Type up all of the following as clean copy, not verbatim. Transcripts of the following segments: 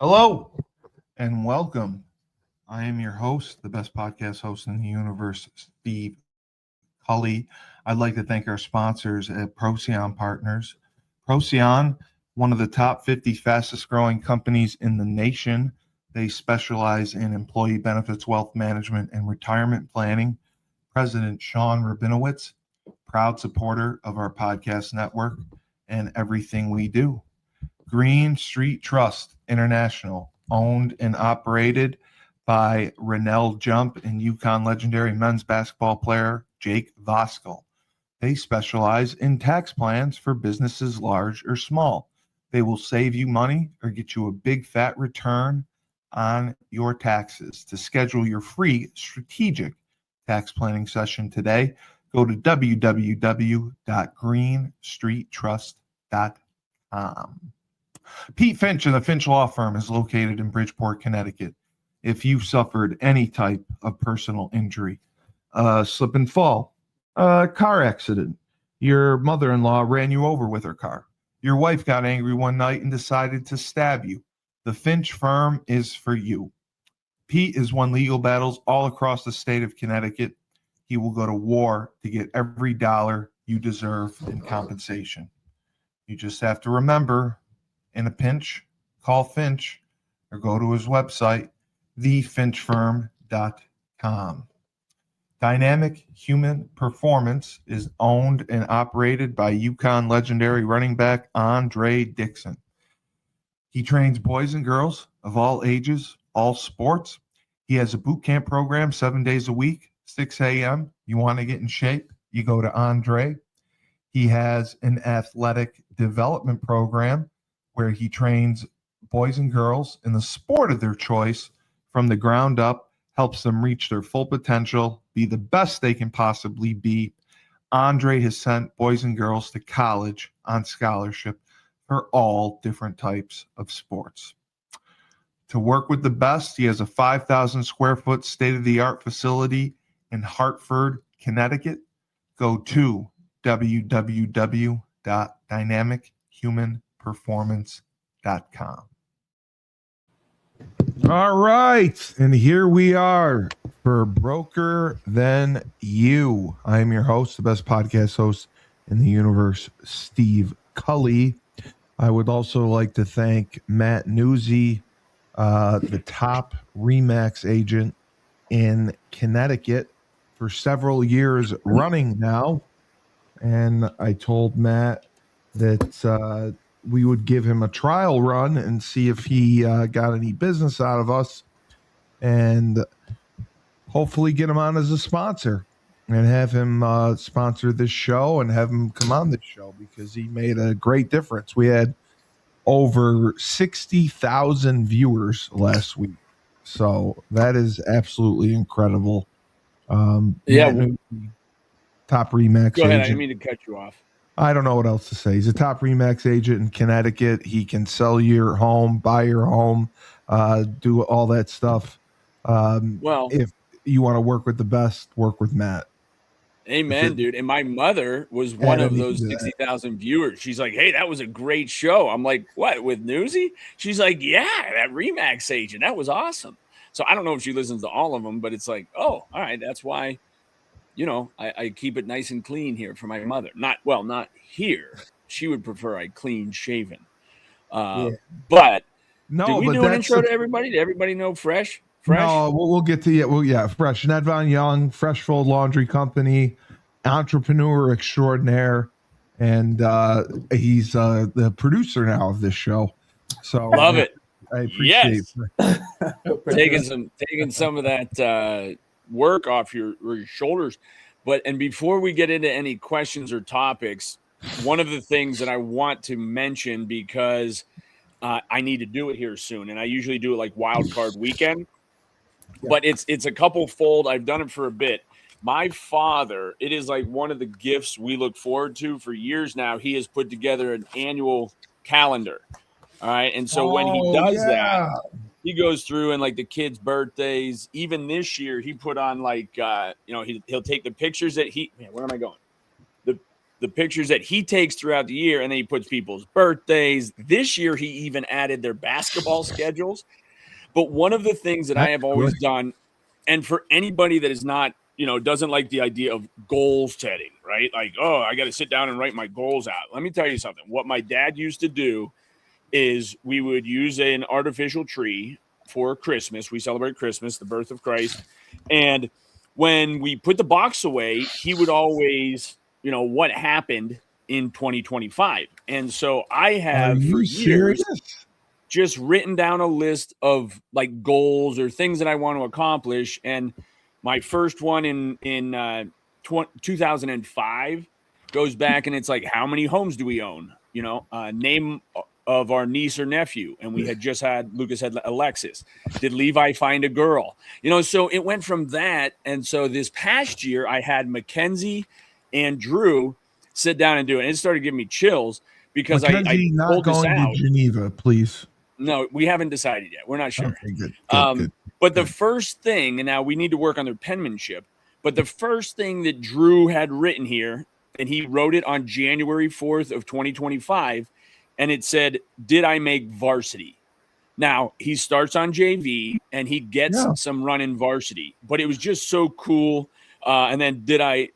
Hello and welcome. I am your host, the best podcast host in the universe, Steve Cully. I'd like to thank our sponsors at Procyon Partners. Procyon, one of the top 50 fastest growing companies in the nation. They specialize in employee benefits, wealth management, and retirement planning. President Sean Rabinowitz, proud supporter of our podcast network and everything we do. Green Street Trust International, owned and operated by Rennell Jump and UConn legendary men's basketball player Jake Voskuhl. They specialize in tax plans for businesses large or small. They will save you money or get you a big fat return on your taxes. To schedule your free strategic tax planning session today, go to www.greenstreettrust.com. Pete Finch and the Finch Law Firm is located in Bridgeport, Connecticut. If you've suffered any type of personal injury, slip and fall, a car accident, your mother-in-law ran you over with her car, your wife got angry one night and decided to stab you, the Finch Firm is for you. Pete has won legal battles all across the state of Connecticut. He will go to war to get every dollar you deserve in compensation. You just have to remember, in a pinch, call Finch or go to his website, thefinchfirm.com. Dynamic Human Performance is owned and operated by UConn legendary running back Andre Dixon. He trains boys and girls of all ages, all sports. He has a boot camp program 7 days a week, 6 a.m. You want to get in shape, you go to Andre. He has an athletic development program where he trains boys and girls in the sport of their choice from the ground up, helps them reach their full potential, be the best they can possibly be. Andre has sent boys and girls to college on scholarship for all different types of sports. To work with the best, he has a 5,000 square foot state-of-the-art facility in Hartford, Connecticut. Go to www.dynamichumanperformance.com. All right, and here we are for Broker Than You. I am your host, the best podcast host in the universe, Steve Cully. I would also like to thank Matt Newsy, the top RE/MAX agent in Connecticut for several years running now. And I told Matt that we would give him a trial run and see if he got any business out of us and hopefully get him on as a sponsor and have him sponsor this show and have him come on this show because he made a great difference. We had over 60,000 viewers last week. So that is absolutely incredible. Matt, top RE/MAX Go ahead. agent. I didn't mean to cut you off. I don't know what else to say. He's a top RE/MAX agent in Connecticut. He can sell your home, buy your home, do all that stuff. If you want to work with the best, work with Matt. Amen, dude. And my mother was one of those 60,000 viewers. She's like, hey, that was a great show. I'm like, what, with Newsy? She's like, yeah, that RE/MAX agent. That was awesome. So I don't know if she listens to all of them, but it's like, oh, all right. That's why, I keep it nice and clean here for my mother. Not here. She would prefer I clean shaven. But do we do an intro to everybody? Did everybody know Fresh? No, we'll get to it. Well, yeah, Fresh. Nedvonne Young, FreshFold Laundry Company, entrepreneur extraordinaire, and he's the producer now of this show. So love it. I appreciate taking some of that work off your shoulders. And before we get into any questions or topics, one of the things that I want to mention, because I need to do it here soon, and I usually do it like wild card weekend. But it's a couple fold. I've done it for a bit. My father, it is like one of the gifts we look forward to for years now. He has put together an annual calendar. All right. And so when he does that, he goes through and like the kids' birthdays. Even this year, he put on like, he'll take the pictures that where am I going? the pictures that he takes throughout the year, and then he puts people's birthdays. This year, he even added their basketball schedules. But one of the things that I have always done, and for anybody that is not, doesn't like the idea of goal setting, right? Like, oh, I got to sit down and write my goals out. Let me tell you something. What my dad used to do is we would use an artificial tree for Christmas. We celebrate Christmas, the birth of Christ. And when we put the box away, he would always, what happened in 2025. And so I have for years just written down a list of like goals or things that I want to accomplish. And my first one in 2005 goes back, and it's like, how many homes do we own? Name of our niece or nephew. And we had just had, Lucas had Alexis. Did Levi find a girl? So it went from that. And so this past year I had Mackenzie and Drew sit down and do it. And it started giving me chills because I not going to Geneva, please. No, we haven't decided yet. We're not sure. Okay, good. But the first thing, and now we need to work on their penmanship, but the first thing that Drew had written here, and he wrote it on January 4th of 2025, and it said, did I make varsity? Now, he starts on JV, and he gets some run in varsity, but it was just so cool. And then did I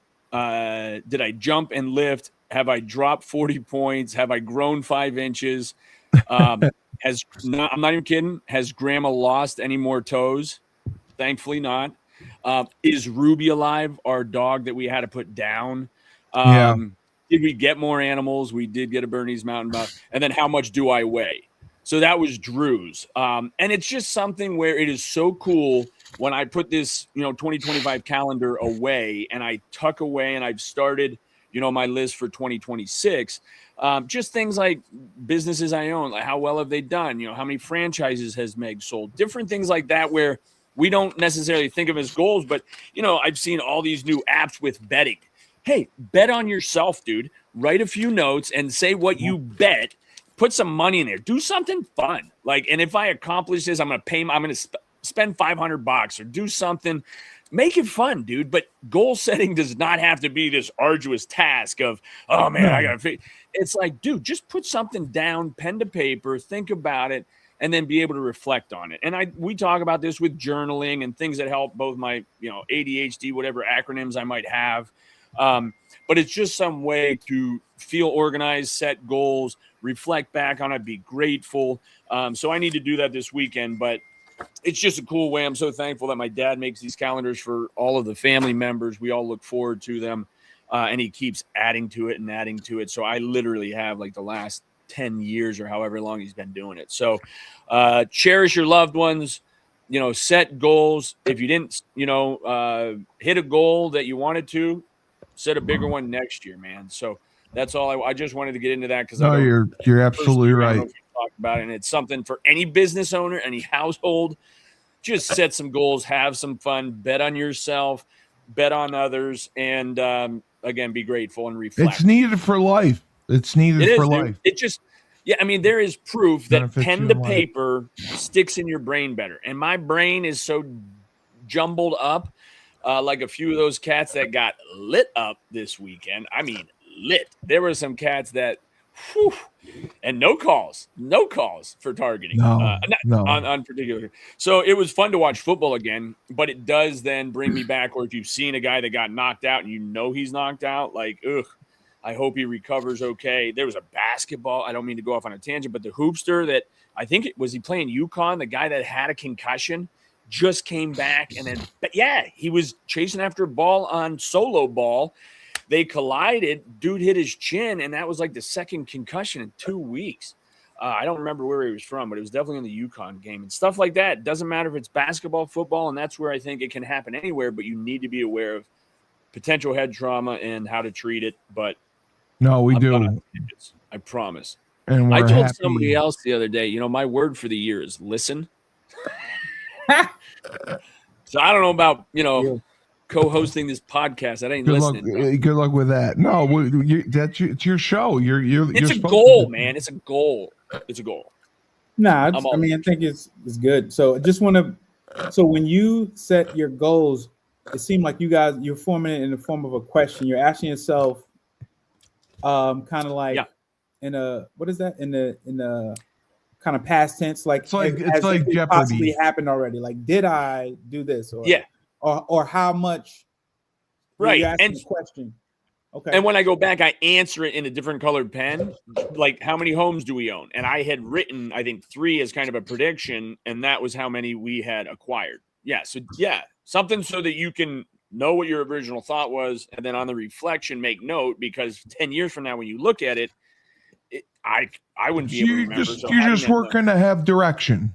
jump and lift? Have I dropped 40 points? Have I grown 5 inches? I'm not even kidding. Has Grandma lost any more toes? Thankfully not. Is Ruby alive? Our dog that we had to put down. Did we get more animals? We did get a Bernese Mountain Buck. And then how much do I weigh? So that was Drew's. And it's just something where it is so cool when I put this, 2025 calendar away and I tuck away, and I've started, my list for 2026. Just things like businesses I own, like how well have they done? How many franchises has Meg sold? Different things like that where we don't necessarily think of as goals, but, I've seen all these new apps with betting. Hey, bet on yourself, dude. Write a few notes and say what you bet. Put some money in there. Do something fun. And if I accomplish this, I'm going to spend $500 or do something. Make it fun, dude. But goal setting does not have to be this arduous task of, oh man, I got to. It's like, dude, just put something down, pen to paper, think about it, and then be able to reflect on it. And we talk about this with journaling and things that help both my, ADHD, whatever acronyms I might have. But it's just some way to feel organized, set goals, reflect back on it, be grateful. So I need to do that this weekend, but it's just a cool way. I'm so thankful that my dad makes these calendars for all of the family members. We all look forward to them. And he keeps adding to it and adding to it. So I literally have the last 10 years or however long he's been doing it. So cherish your loved ones, set goals. If you didn't, hit a goal that you wanted to, set a bigger one next year, man. So that's all. I just wanted to get into that because you're absolutely right. Talk about it, and it's something for any business owner, any household. Just set some goals, have some fun, bet on yourself, bet on others, and again, be grateful and reflect. It's needed for life. It's needed for life. It just, there is proof that pen to paper sticks in your brain better. And my brain is so jumbled up, like a few of those cats that got lit up this weekend. I mean, lit. There were some cats that, and no calls for targeting on particular. So it was fun to watch football again, but it does then bring me back. Or if you've seen a guy that got knocked out and he's knocked out, I hope he recovers okay. There was a basketball. I don't mean to go off on a tangent, but the hoopster that I think was he playing UConn, the guy that had a concussion just came back. And then, he was chasing after a ball on solo ball. They collided. Dude hit his chin, and that was the second concussion in 2 weeks. I don't remember where he was from, but it was definitely in the UConn game. And stuff like that. Doesn't matter if it's basketball, football, and that's where I think it can happen anywhere, but you need to be aware of potential head trauma and how to treat it. But no, we do. I promise. And I told somebody else the other day, my word for the year is listen. So I don't know about, co-hosting this podcast. That ain't listening. Good luck with that. No, it's your show. It's a goal, man. It's a goal. It's a goal. Nah, I think it's good. So I just want to. So when you set your goals, it seemed like you're forming it in the form of a question. You're asking yourself, kind of like in a, what is that, in the kind of past tense, like it's like Jeopardy. Possibly happened already. Like, did I do this, or how much? Right. You're asking a question. Okay. And when I go back, I answer it in a different colored pen. Like, how many homes do we own? And I had written, I think, 3 as kind of a prediction, and that was how many we had acquired. Yeah. So something so that you can know what your original thought was, and then on the reflection, make note, because 10 years from now, when you look at it, I wouldn't be able to remember. You're just working to have direction.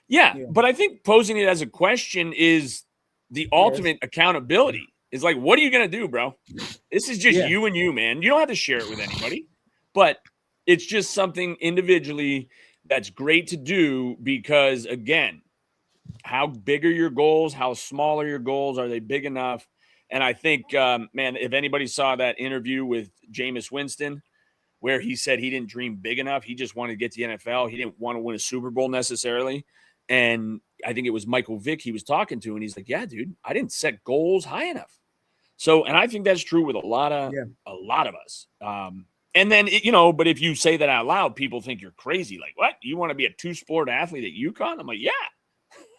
Yeah, but I think posing it as a question is the ultimate accountability. It's like, what are you going to do, bro? This is just you and you, man. You don't have to share it with anybody, but it's just something individually that's great to do because, again, how big are your goals? How small are your goals? Are they big enough? And I think, man, if anybody saw that interview with Jameis Winston, where he said he didn't dream big enough, he just wanted to get to the NFL. He didn't want to win a Super Bowl necessarily. And I think it was Michael Vick he was talking to, and he's like, yeah, dude, I didn't set goals high enough. So, and I think that's true with a lot of us. And then, but if you say that out loud, people think you're crazy. Like, what? You want to be a 2-sport athlete at UConn? I'm like, yeah.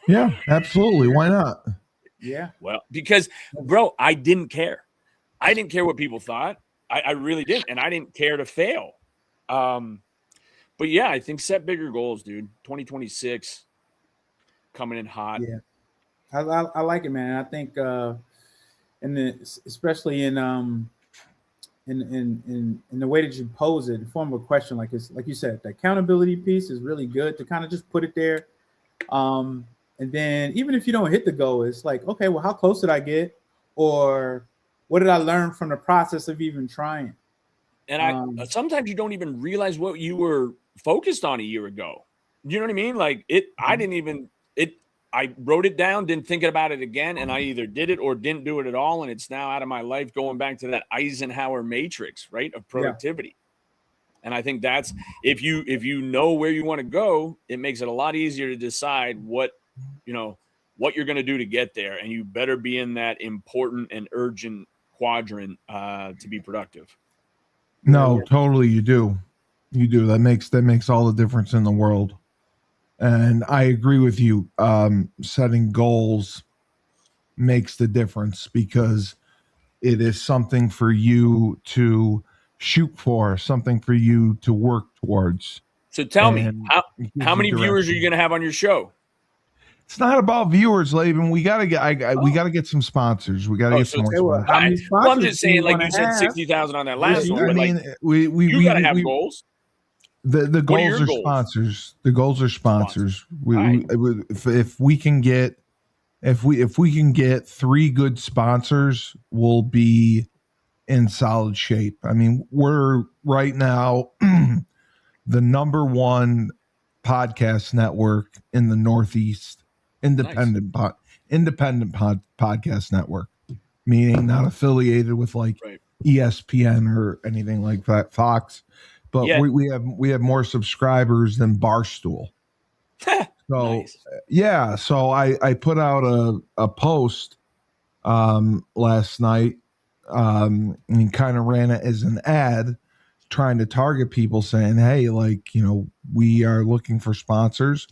Yeah, absolutely. Why not? Yeah. Well, because, bro, I didn't care. I didn't care what people thought. I really didn't. And I didn't care to fail. But yeah, I think set bigger goals, dude. 2026 coming in hot. Yeah. I like it, man. I think, especially in the way that you pose it, in form of a question, like you said, the accountability piece is really good to kind of just put it there. And then even if you don't hit the goal, it's like, okay, well, how close did I get? Or what did I learn from the process of even trying? And sometimes you don't even realize what you were focused on a year ago. You know what I mean? Like I wrote it down, didn't think about it again, and I either did it or didn't do it at all, and it's now out of my life, going back to that Eisenhower matrix, right, of productivity. Yeah. And I think that's, if you know where you want to go, it makes it a lot easier to decide what you're going to do to get there, and you better be in that important and urgent quadrant to be productive. No, totally, you do. That makes all the difference in the world. And I agree with you. Setting goals makes the difference because it is something for you to shoot for, something for you to work towards. So tell me, how many viewers are you going to have on your show? It's not about viewers, Laban. We gotta get some sponsors. We gotta get some more sponsors. Well, I'm just saying, like you said, 60,000 on that last one. I mean, you gotta have goals. The goals are sponsors. The goals are sponsors. If we can get 3 good sponsors, we'll be in solid shape. I mean, we're right now the number 1 podcast network in the Northeast, independent podcast network, meaning not affiliated with like ESPN or anything like that, Fox. But we have more subscribers than Barstool. So so I put out a post last night and kind of ran it as an ad, trying to target people, saying, hey, we are looking for sponsors.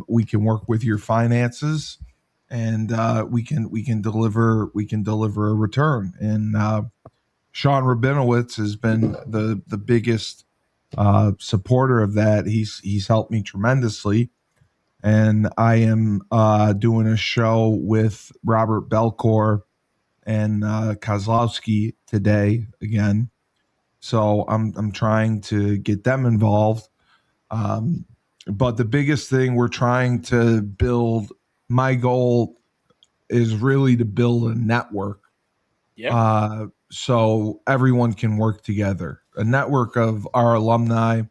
We can work with your finances, and we can deliver a return. And Sean Rabinowitz has been the biggest supporter of that. He's helped me tremendously, and I am doing a show with Robert Belcour and Kozlowski today again. So I'm trying to get them involved. But the biggest thing we're trying to build, my goal is really to build a network. Yeah. So everyone can work together, a network of our alumni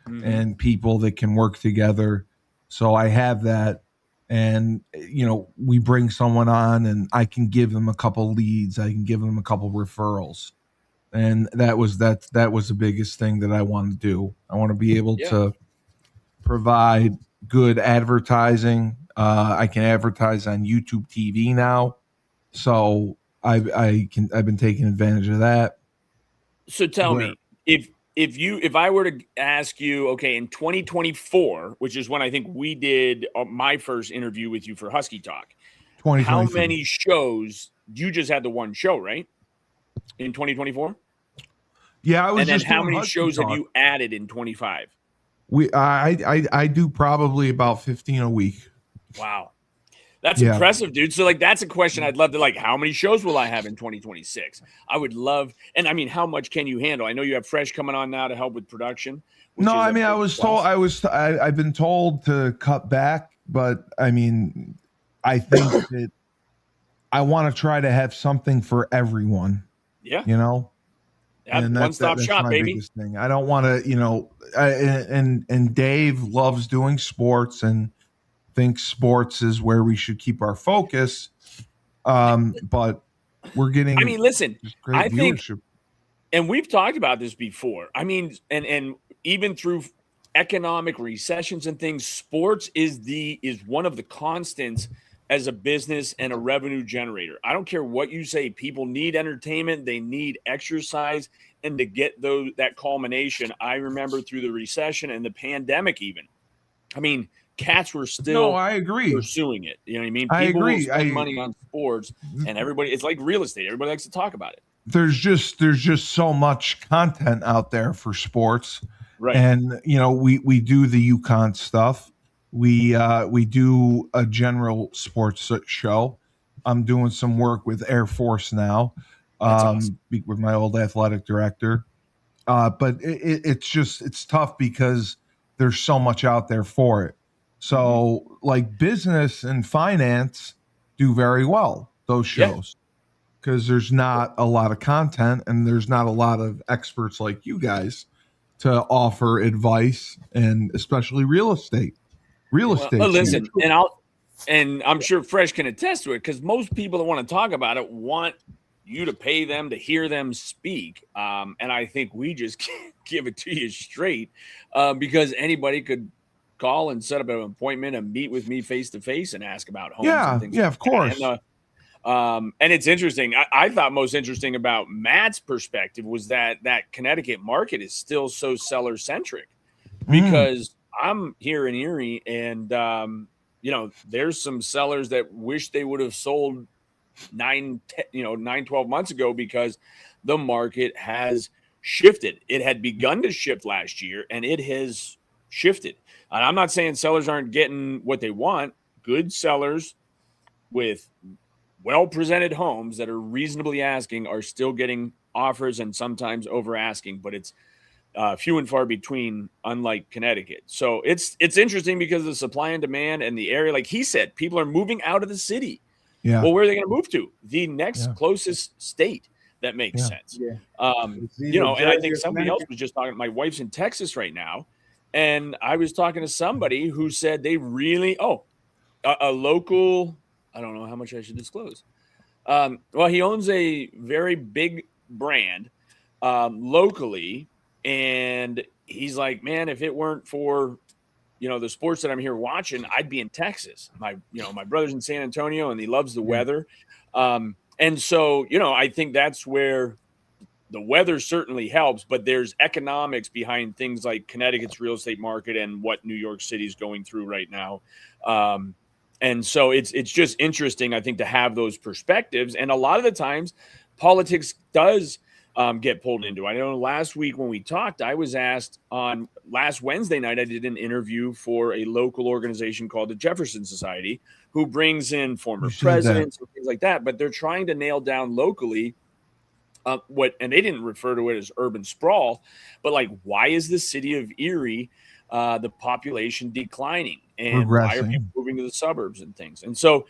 and people that can work together. So I have that, and we bring someone on, and I can give them a couple leads, I can give them a couple referrals, and that was the biggest thing that I want to do. I want to be able to provide good advertising. I can advertise on YouTube TV now, so I've been taking advantage of that. So tell Where me, if I were to ask you, okay, in 2024, which is when I think we did my first interview with you for Husky Talk, how 2023. many shows? You just had the one show, right? In 2024? Yeah, I was And then just how doing many Husky shows have Talk. you added in 25? I do probably about 15 a week. Wow. That's Yeah. impressive, dude. So, like, that's a question I'd love to, like, how many shows will I have in 2026? I would love, and I mean, how much can you handle? I know you have Fresh coming on now to help with production, which No, is I a mean, I big was plus. told I've been told to cut back, but I mean, I think that I want to try to have something for everyone, Yeah. you know, Yeah. and One stop that's shop, my baby. biggest thing. I don't want to, and Dave loves doing sports and thinks sports is where we should keep our focus. But we're I getting mean, listen, just great I think, viewership. and we've talked about this before. I mean, and even through economic recessions and things, sports is one of the constants as a business and a revenue generator. I don't care what you say, people need entertainment, they need exercise, and to get that culmination. I remember through the recession and the pandemic even. I mean, cats were No, still I agree. pursuing it. You know what I mean? I People will agree. spend money on sports, and it's like real estate. Everybody likes to talk about it. There's just so much content out there for sports, Right. and we do the UConn stuff. We do a general sports show. I'm doing some work with Air Force now, That's awesome. with my old athletic director. But it's tough because there's so much out there for it. So like business and finance do very well, those Yeah. shows, because there's not a lot of content and there's not a lot of experts like you guys to offer advice, and especially real estate. Real Well, estate's huge. listen, and I'm sure Fresh can attest to it, because most people that want to talk about it want you to pay them to hear them speak. And I think we just can't give it to you straight, because anybody could call and set up an appointment and meet with me face to face and ask about homes and things. Yeah, of course. And it's interesting. I thought most interesting about Matt's perspective was that Connecticut market is still so seller centric, because I'm here in Erie, and there's some sellers that wish they would have sold 12 months ago, because the market has shifted. It had begun to shift last year, and it has shifted. And I'm not saying sellers aren't getting what they want. Good sellers with well-presented homes that are reasonably asking are still getting offers, and sometimes over asking, but it's few and far between, unlike Connecticut. So it's interesting because of the supply and demand and the area. Like he said, people are moving out of the city. Yeah. Well, where are they going to move to? The next closest state that makes sense. Yeah. And I think somebody else was just talking. My wife's in Texas right now, and I was talking to somebody who said they really a local. I don't know how much I should disclose. Well, he owns a very big brand locally, and he's like, man, if it weren't for the sports that I'm here watching, I'd be in Texas. My brother's in San Antonio, and he loves the weather. And so, I think that's where the weather certainly helps, but there's economics behind things like Connecticut's real estate market and what New York City's going through right now. And so it's just interesting, I think, to have those perspectives. And a lot of the times politics does get pulled into. I know last week when we talked, I was asked on last Wednesday night, I did an interview for a local organization called the Jefferson Society, who brings in former presidents and things like that. But they're trying to nail down locally and they didn't refer to it as urban sprawl, but like, why is the city of Erie, the population declining, and why are people moving to the suburbs and things? And so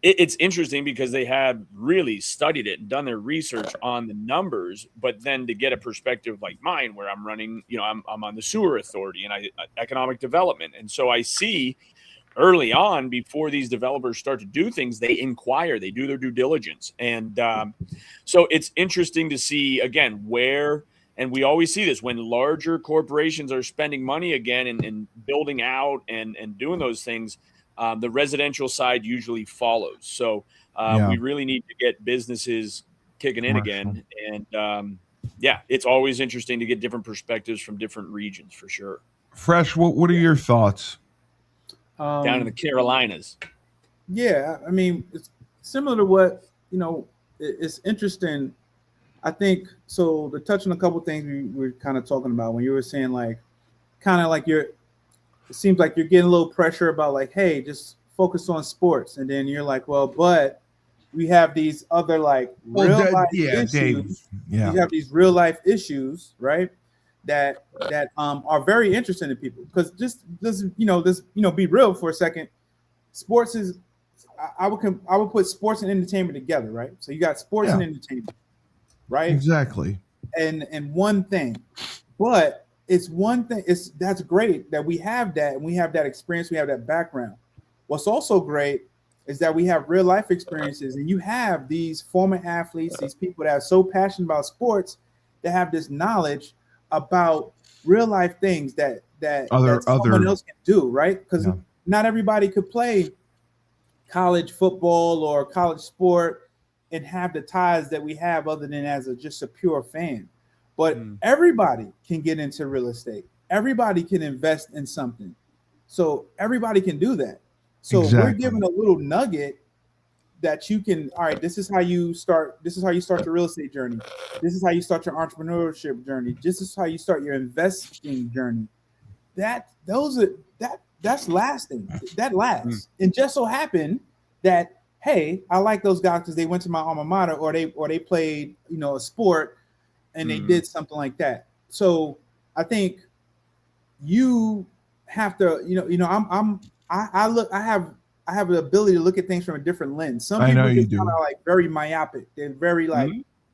it's interesting because they have really studied it and done their research on the numbers, but then to get a perspective like mine, where I'm running, I'm on the sewer authority and economic development. And so I see early on, before these developers start to do things, they inquire, they do their due diligence. And so it's interesting to see, again, and we always see this when larger corporations are spending money again and building out and doing those things, the residential side usually follows. So we really need to get businesses kicking in again. And yeah, it's always interesting to get different perspectives from different regions for sure. Fresh, what are your thoughts? Down in the Carolinas. Yeah, I mean, it's similar to what, it's interesting. I think, so to touch on a couple of things we were kind of talking about when you were saying it seems like you're getting a little pressure about like, hey, just focus on sports. And then you're like, well, but we have these other real life issues. Dave, yeah. You have these real life issues, right? That are very interesting to people, because just be real for a second. Sports is, I would put sports and entertainment together, right? So you got sports and entertainment, right? Exactly. And one thing, but it's one thing. That's great that we have that, and we have that experience, we have that background. What's also great is that we have real life experiences, and you have these former athletes, these people that are so passionate about sports, that have this knowledge about real life things that someone else can do, right? Because not everybody could play college football or college sport and have the ties that we have, other than as just a pure fan. But everybody can get into real estate. Everybody can invest in something. So everybody can do that. So we're giving a little nugget that you can, all right, this is how you start the real estate journey. This is how you start your entrepreneurship journey. This is how you start your investing journey. That's lasting. That lasts. And just so happened that, hey, I like those guys because they went to my alma mater, or they played, a sport, and they did something like that. So I think you have to, I have the ability to look at things from a different lens. Some people are kind of very myopic. They're very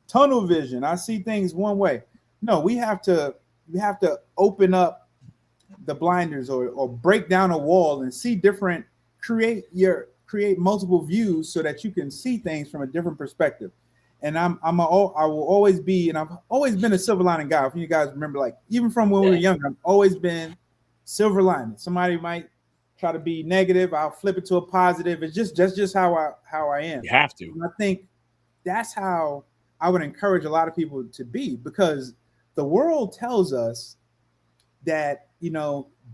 tunnel vision. I see things one way. No, we have to open up the blinders, or break down a wall and see different, create multiple views so that you can see things from a different perspective. And I will always be, and I've always been a silver lining guy. If you guys remember, even from when we were young, I've always been silver lining. Somebody might try to be negative, I'll flip it to a positive. It's just how I am. You have to. And I think that's how I would encourage a lot of people to be, because the world tells us that,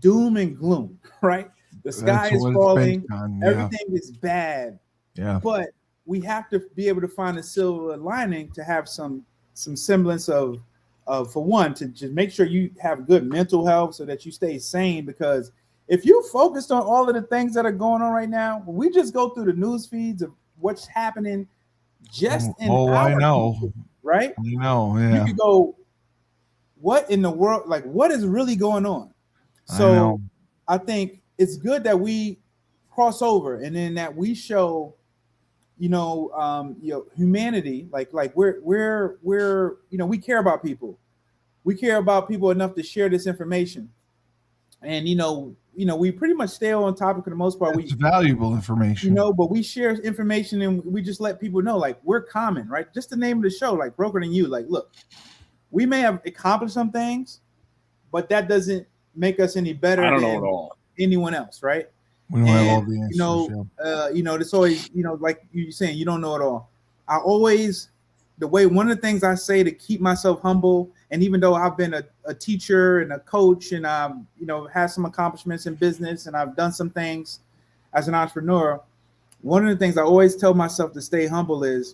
doom and gloom, right? The sky is falling, everything is bad. Yeah. But we have to be able to find a silver lining to have some semblance of for one, to just make sure you have good mental health so that you stay sane. Because if you focused on all of the things that are going on right now, we just go through the news feeds of what's happening just in I know. Country, right? I know, yeah. You could go, what in the world, what is really going on? So I think it's good that we cross over, and then that we show, humanity, we're we care about people. We care about people enough to share this information. And we pretty much stay on topic for the most part. It's valuable information. But we share information, and we just let people know, we're common, right? Just the name of the show, Broker Than You. Look, we may have accomplished some things, but that doesn't make us any better than anyone else, right? We don't have all the answers. It's always, like you're saying, you don't know it all. One of the things I say to keep myself humble, and even though I've been a teacher and a coach, and had some accomplishments in business, and I've done some things as an entrepreneur, one of the things I always tell myself to stay humble is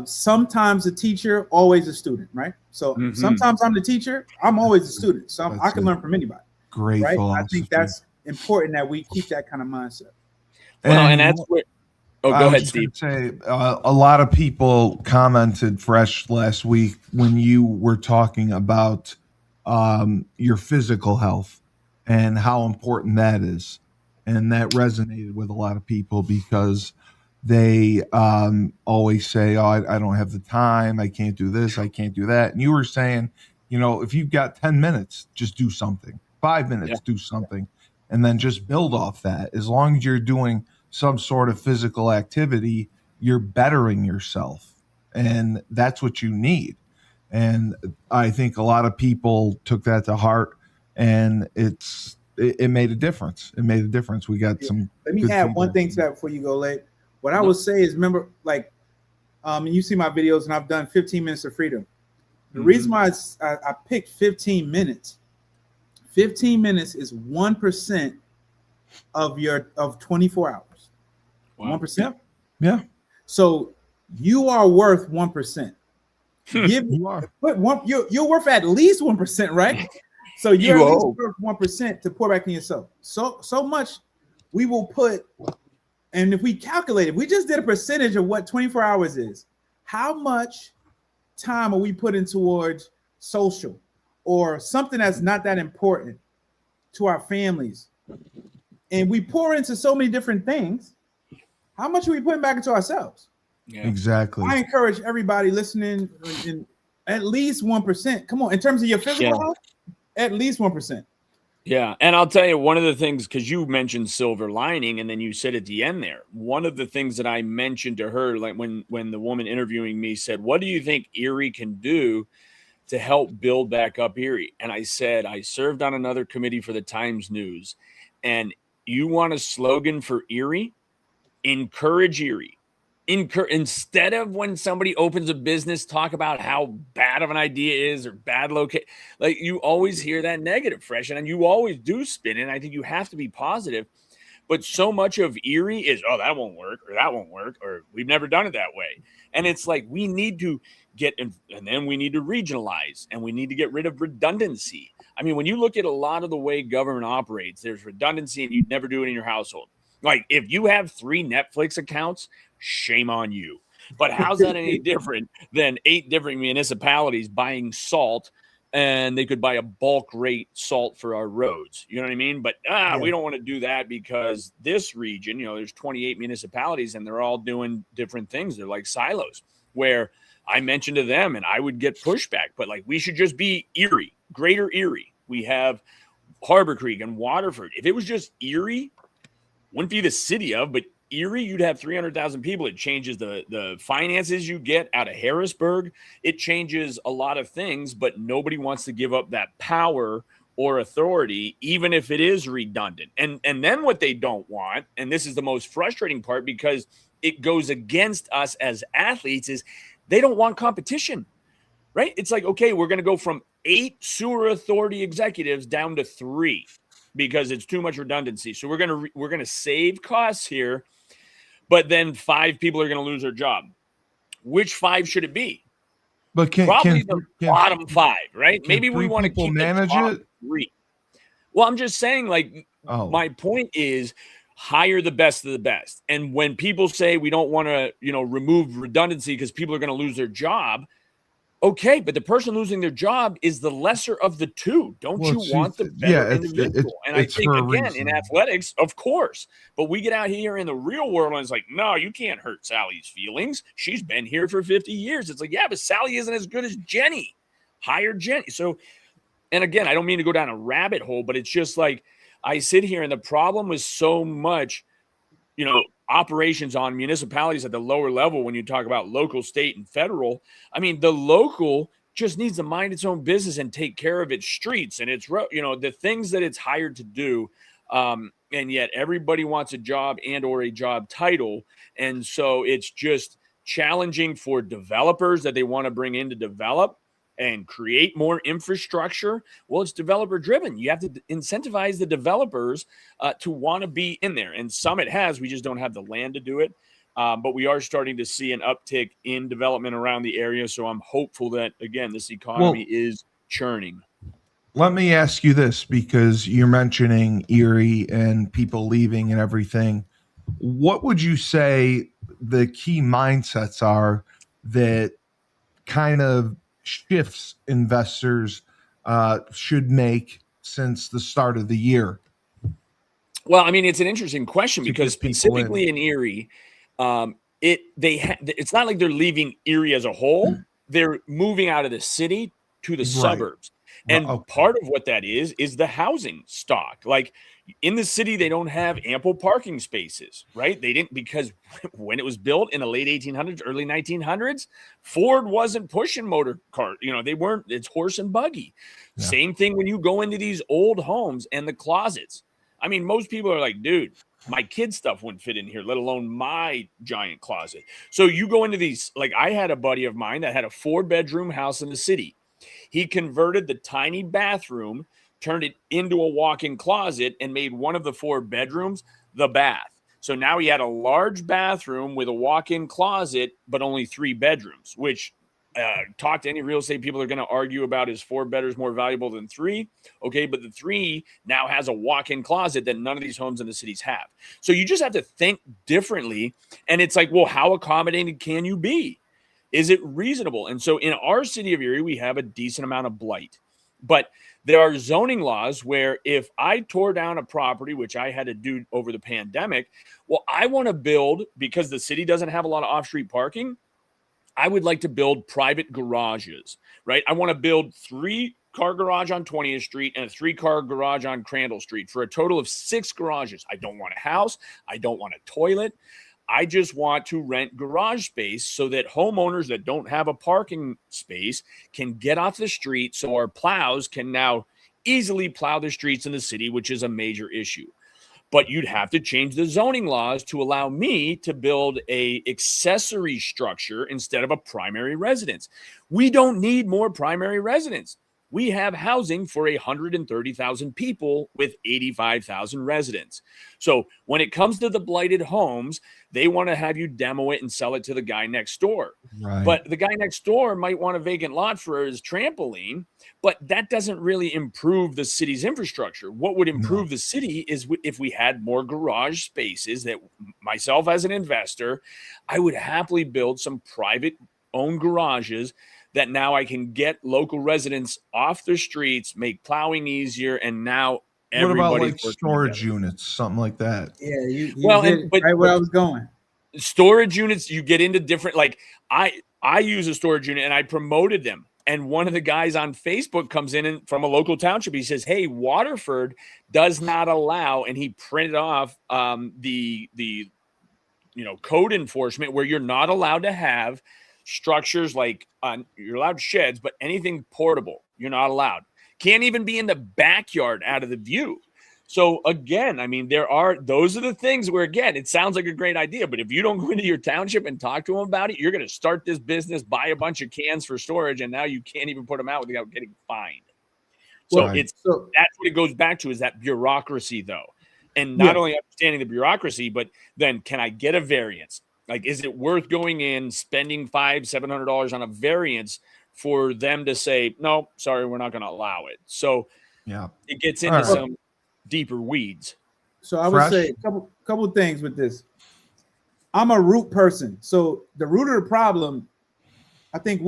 sometimes a teacher, always a student, right? So sometimes I'm the teacher, I'm always a student. So I can learn from anybody. Great, right? philosophy. I think that's important that we keep that kind of mindset. Well, and that's where. Oh, go ahead, Steve. A lot of people commented, Fresh, last week when you were talking about your physical health and how important that is, and that resonated with a lot of people because they always say, "Oh, I don't have the time. I can't do this. I can't do that." And you were saying, if you've got 10 minutes, just do something. 5 minutes, do something, and then just build off that. As long as you're doing some sort of physical activity, you're bettering yourself, and that's what you need. And I think a lot of people took that to heart, and it made a difference. We got some. Let me add one thing to that before you go late. What I would say is, remember, and you see my videos, and I've done 15 minutes of freedom. The Mm-hmm. reason why I picked 15 minutes. 15 minutes is 1% of 24 hours. Wow. 1%. Yeah. So you are worth 1%. You are. You're worth at least 1%, right? So you're at least worth 1% to pour back in yourself. So much we will put, and if we calculate it, we just did a percentage of what 24 hours is. How much time are we putting towards social or something that's not that important to our families? And we pour into so many different things. How much are we putting back into ourselves? Yeah. Exactly. I encourage everybody listening in at least 1%. Come on, in terms of your physical health, at least 1%. Yeah. And I'll tell you, one of the things, because you mentioned silver lining, and then you said at the end there, one of the things that I mentioned to her, like when the woman interviewing me said, what do you think Erie can do to help build back up Erie? And I said, I served on another committee for the Times News. And you want a slogan for Erie? Encourage Erie. Instead of when somebody opens a business, talk about how bad of an idea is or bad location. Like, you always hear that negative, Fresh, and you always do spin it. And I think you have to be positive. But so much of Erie is, oh, that won't work, or we've never done it that way. And it's like, we need to get in, and then we need to regionalize, and we need to get rid of redundancy. I mean, when you look at a lot of the way government operates, there's redundancy, and you'd never do it in your household. Like, if you have 3 Netflix accounts, shame on you. But how's that any different than 8 different municipalities buying salt, and they could buy a bulk rate salt for our roads? You know what I mean? But we don't want to do that because this region, there's 28 municipalities, and they're all doing different things. They're like silos, where I mentioned to them, and I would get pushback, but like, we should just be Erie, Greater Erie. We have Harbor Creek and Waterford. If it was just Erie, wouldn't be the city of, but Erie, you'd have 300,000 people. It changes the finances you get out of Harrisburg. It changes a lot of things, but nobody wants to give up that power or authority, even if it is redundant. And then what they don't want, and this is the most frustrating part because it goes against us as athletes, is they don't want competition, right? It's like, okay, we're going to go from 8 sewer authority executives down to 3 because it's too much redundancy. So we're going to save costs here, but then 5 people are going to lose their job. Which 5 should it be? But probably the bottom 5, right? Maybe we want to keep manage the top 3. Well, I'm just saying, like, my point is hire the best of the best. And when people say we don't want to, remove redundancy because people are going to lose their job, okay, but the person losing their job is the lesser of the 2. Don't you want the better individual? And I think, again, in athletics, of course. But we get out here in the real world, and it's like, no, you can't hurt Sally's feelings. She's been here for 50 years. It's like, yeah, but Sally isn't as good as Jenny. Hire Jenny. So, and again, I don't mean to go down a rabbit hole, but it's just like, I sit here, and the problem is so much, operations on municipalities at the lower level. When you talk about local, state, and federal, I mean, the local just needs to mind its own business and take care of its streets and its, the things that it's hired to do. And yet everybody wants a job and or a job title. And so it's just challenging for developers that they want to bring in to develop and create more infrastructure. Well, it's developer driven. You have to incentivize the developers to want to be in there. And Summit has, we just don't have the land to do it. But we are starting to see an uptick in development around the area. So I'm hopeful that, again, this economy is churning. Let me ask you this, because you're mentioning Erie and people leaving and everything. What would you say the key mindsets are that kind of shifts investors should make since the start of the year? Well, I mean, it's an interesting question because specifically in Erie, it's not like they're leaving Erie as a whole. They're moving out of the city to the suburbs. And part of what that is the housing stock. Like, in the city, they don't have ample parking spaces, right? They didn't, because when it was built in the late 1800s, early 1900s, Ford wasn't pushing motor car. They weren't. It's horse and buggy. Yeah. Same thing when you go into these old homes and the closets. I mean, most people are like, dude, my kids' stuff wouldn't fit in here, let alone my giant closet. So you go into these, like I had a buddy of mine that had a 4-bedroom house in the city. He converted the tiny bathroom, turned it into a walk-in closet, and made one of the 4 bedrooms the bath. So now he had a large bathroom with a walk-in closet, but only 3 bedrooms, which talk to any real estate people are going to argue about is 4 bedrooms more valuable than 3. Okay, but the 3 now has a walk-in closet that none of these homes in the cities have. So you just have to think differently. And it's like, well, how accommodating can you be? Is it reasonable? And so in our city of Erie, we have a decent amount of blight. But there are zoning laws where if I tore down a property, which I had to do over the pandemic, well, I want to build, because the city doesn't have a lot of off-street parking, I would like to build private garages, right? I want to build 3-car garage on 20th Street and a 3-car garage on Crandall Street for a total of 6 garages. I don't want a house. I don't want a toilet. I just want to rent garage space so that homeowners that don't have a parking space can get off the street, so our plows can now easily plow the streets in the city, which is a major issue. But you'd have to change the zoning laws to allow me to build a accessory structure instead of a primary residence. We don't need more primary residents. We have housing for 130,000 people with 85,000 residents. So when it comes to the blighted homes, they want to have you demo it and sell it to the guy next door. Right. But the guy next door might want a vacant lot for his trampoline, but that doesn't really improve the city's infrastructure. What would improve the city is if we had more garage spaces that myself as an investor, I would happily build some private owned garages that now I can get local residents off the streets, make plowing easier, and now everybody's what about like working storage together. units, something like that? Yeah, you Well, did but right where I was going. Storage units, you get into different, like I use a storage unit and I promoted them. And one of the guys on Facebook comes in and from a local township. He says, "Hey, Waterford does not allow," and he printed off the code enforcement where you're not allowed to have structures like you're allowed sheds, but anything portable, you're not allowed. Can't even be in the backyard out of the view. So again, I mean, those are the things where, again, it sounds like a great idea, but if you don't go into your township and talk to them about it, you're going to start this business, buy a bunch of cans for storage, and now you can't even put them out without getting fined. So that's what it goes back to, is that bureaucracy, though. And not only understanding the bureaucracy, but then can I get a variance? Like, is it worth going in, spending $500-$700 on a variance for them to say, no, sorry, we're not going to allow it? So it gets into some deeper weeds. So I would say a couple of things with this. I'm a root person. So the root of the problem, I think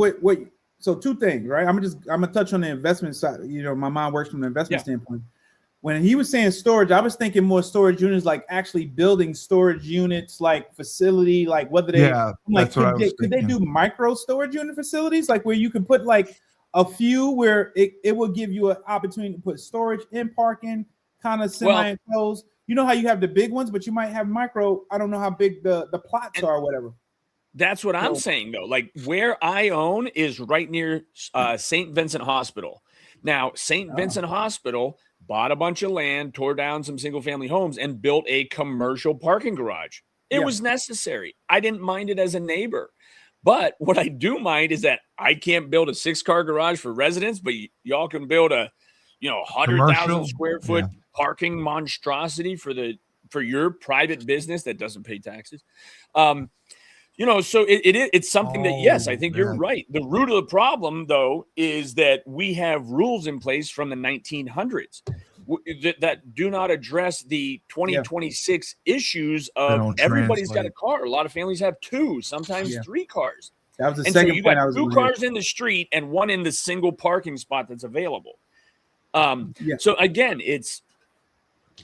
so 2 things, right? I'm gonna touch on the investment side. My mind works from the investment standpoint. When he was saying storage, I was thinking more storage units, like actually building storage units, like facility, like whether they could they do micro storage unit facilities, like where you can put like a few where it will give you an opportunity to put storage and parking kind of semi-enclosed. You know how you have the big ones, but you might have micro. I don't know how big the plots are or whatever. That's what I'm saying, though. Like where I own is right near St. Vincent Hospital. Now, St. Vincent Hospital bought a bunch of land, tore down some single-family homes, and built a commercial parking garage. It was necessary. I didn't mind it as a neighbor. But what I do mind is that I can't build a 6-car garage for residents, but y'all can build a 100,000 square foot parking monstrosity for your private business that doesn't pay taxes. So it's something that, yes, I think you're right. The root of the problem, though, is that we have rules in place from the 1900s that do not address the 2026 issues of everybody's got a car. A lot of families have 2, sometimes 3 cars. That was the second point I was 2 cars in the street and 1 in the single parking spot that's available. So again,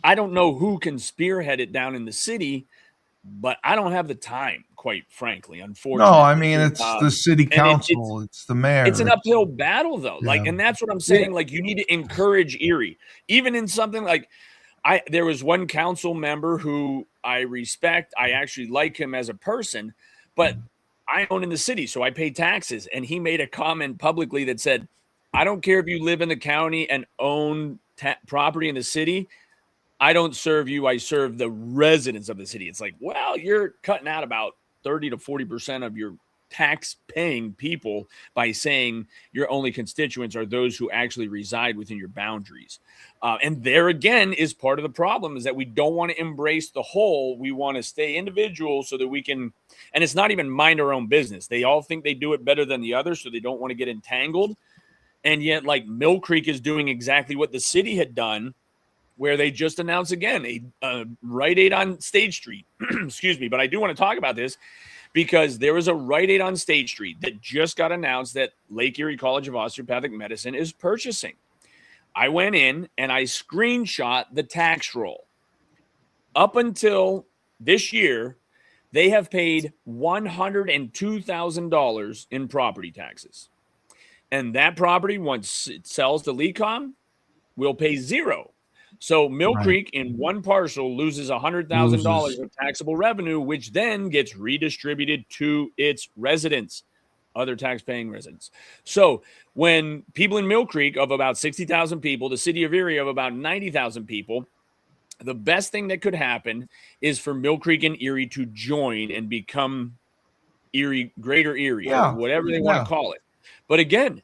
I don't know who can spearhead it down in the city, but I don't have the time, quite frankly, unfortunately. No, I mean, it's the city council, it's the mayor. It's an uphill battle, though. And that's what I'm saying. Like, you need to encourage Erie, even in something like there was one council member who I respect. I actually like him as a person, but I own in the city, so I pay taxes. And he made a comment publicly that said, I don't care if you live in the county and own property in the city. I don't serve you, I serve the residents of the city. It's like, well, you're cutting out about 30 to 40% of your tax-paying people by saying your only constituents are those who actually reside within your boundaries. And there again is part of the problem, is that we don't want to embrace the whole. We want to stay individual so that we can, and it's not even mind our own business. They all think they do it better than the others, so they don't want to get entangled. And yet, like, Mill Creek is doing exactly what the city had done, where they just announced again a Rite Aid on State Street. Excuse me, but I do want to talk about this because there was a Rite Aid on State Street that just got announced that Lake Erie College of Osteopathic Medicine is purchasing. I went in and I screenshot the tax roll. Up until this year, they have paid $102,000 in property taxes. And that property, once it sells to LECOM, will pay zero. So Mill Creek in one parcel loses $100,000 of taxable revenue, which then gets redistributed to its residents, other tax-paying residents. So when people in Mill Creek of about 60,000 people, the city of Erie of about 90,000 people, the best thing that could happen is for Mill Creek and Erie to join and become Erie, Greater Erie, or whatever they want to call it. But again,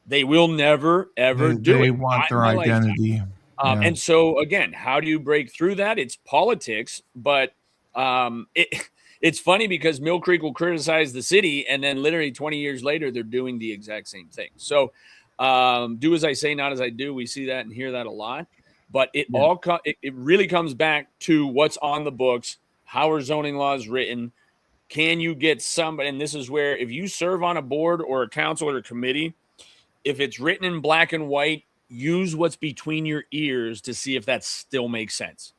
they will never, ever do it. They want their identity. And so, again, how do you break through that? It's politics, but it's funny because Mill Creek will criticize the city, and then literally 20 years later, they're doing the exact same thing. So do as I say, not as I do. We see that and hear that a lot. But it really comes back to what's on the books, how are zoning laws written. Can you get somebody, and this is where if you serve on a board or a council or a committee, if it's written in black and white, use what's between your ears to see if that still makes sense.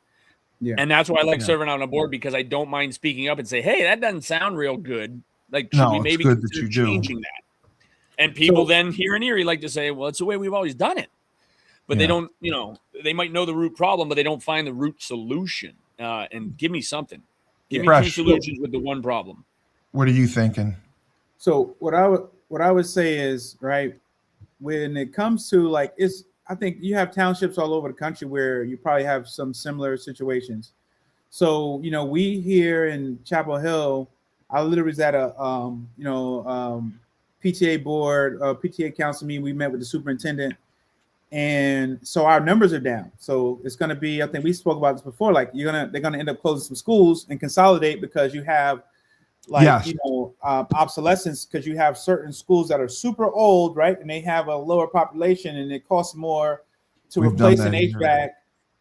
Yeah. And that's why I like serving on a board, because I don't mind speaking up and say, hey, that doesn't sound real good. Like, should we maybe consider changing that? And people then here in Erie like to say, well, it's the way we've always done it. But they don't, they might know the root problem, but they don't find the root solution. And give me something. Give me two solutions with the one problem. What are you thinking? So what I would say is, right, when it comes to I think you have townships all over the country where you probably have some similar situations. So, we here in Chapel Hill, I literally was at a, PTA board, PTA council meeting. We met with the superintendent, and so our numbers are down. So it's going to be, I think we spoke about this before, they're going to end up closing some schools and consolidate, because you have obsolescence, because you have certain schools that are super old, right? And they have a lower population, and it costs more to replace an HVAC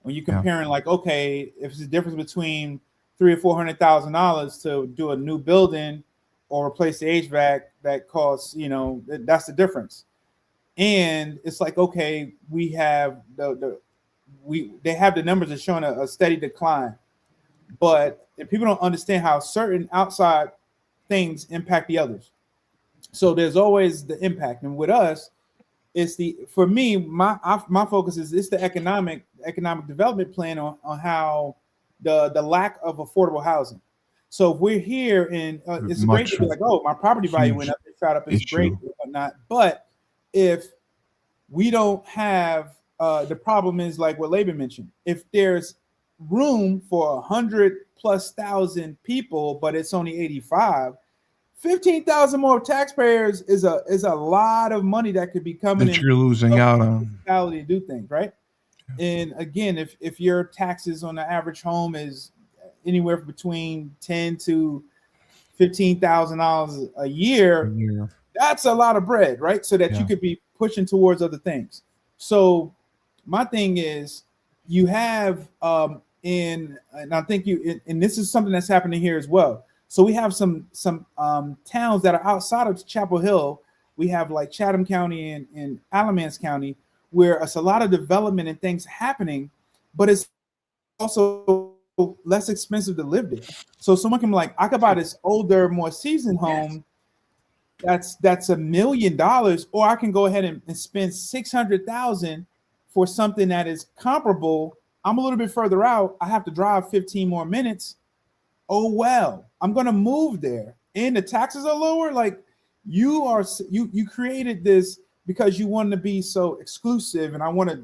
when you're comparing, okay, if it's a difference between $300,000 or $400,000 to do a new building or replace the HVAC, that costs, that's the difference. And it's okay, we have they have the numbers that showing a steady decline, but if people don't understand how certain outside things impact the others. So there's always the impact. And with us, it's for me, my focus is it's the economic development plan on how the lack of affordable housing. So if we're here and it's great to be like, oh, my property value went up, it shot up, it's great and whatnot. But if we don't have, the problem is like what Laban mentioned, if there's room for 100,000+ people, but it's only 85, 15,000 more taxpayers is a lot of money that could be coming that you're losing out on to do things, right? Yeah. And again, if your taxes on the average home is anywhere between $10,000 to $15,000 a year, that's a lot of bread, right? So that you could be pushing towards other things. So my thing is, you have and I think and this is something that's happening here as well. So we have some towns that are outside of Chapel Hill. We have like Chatham County and Alamance County, where it's a lot of development and things happening, but it's also less expensive to live there. So someone can be like, I could buy this older, more seasoned home. That's $1 million, or I can go ahead and spend $600,000 for something that is comparable. I'm a little bit further out. I have to drive 15 more minutes. Oh, well, I'm going to move there and the taxes are lower. Like you created this because you wanted to be so exclusive. And I want to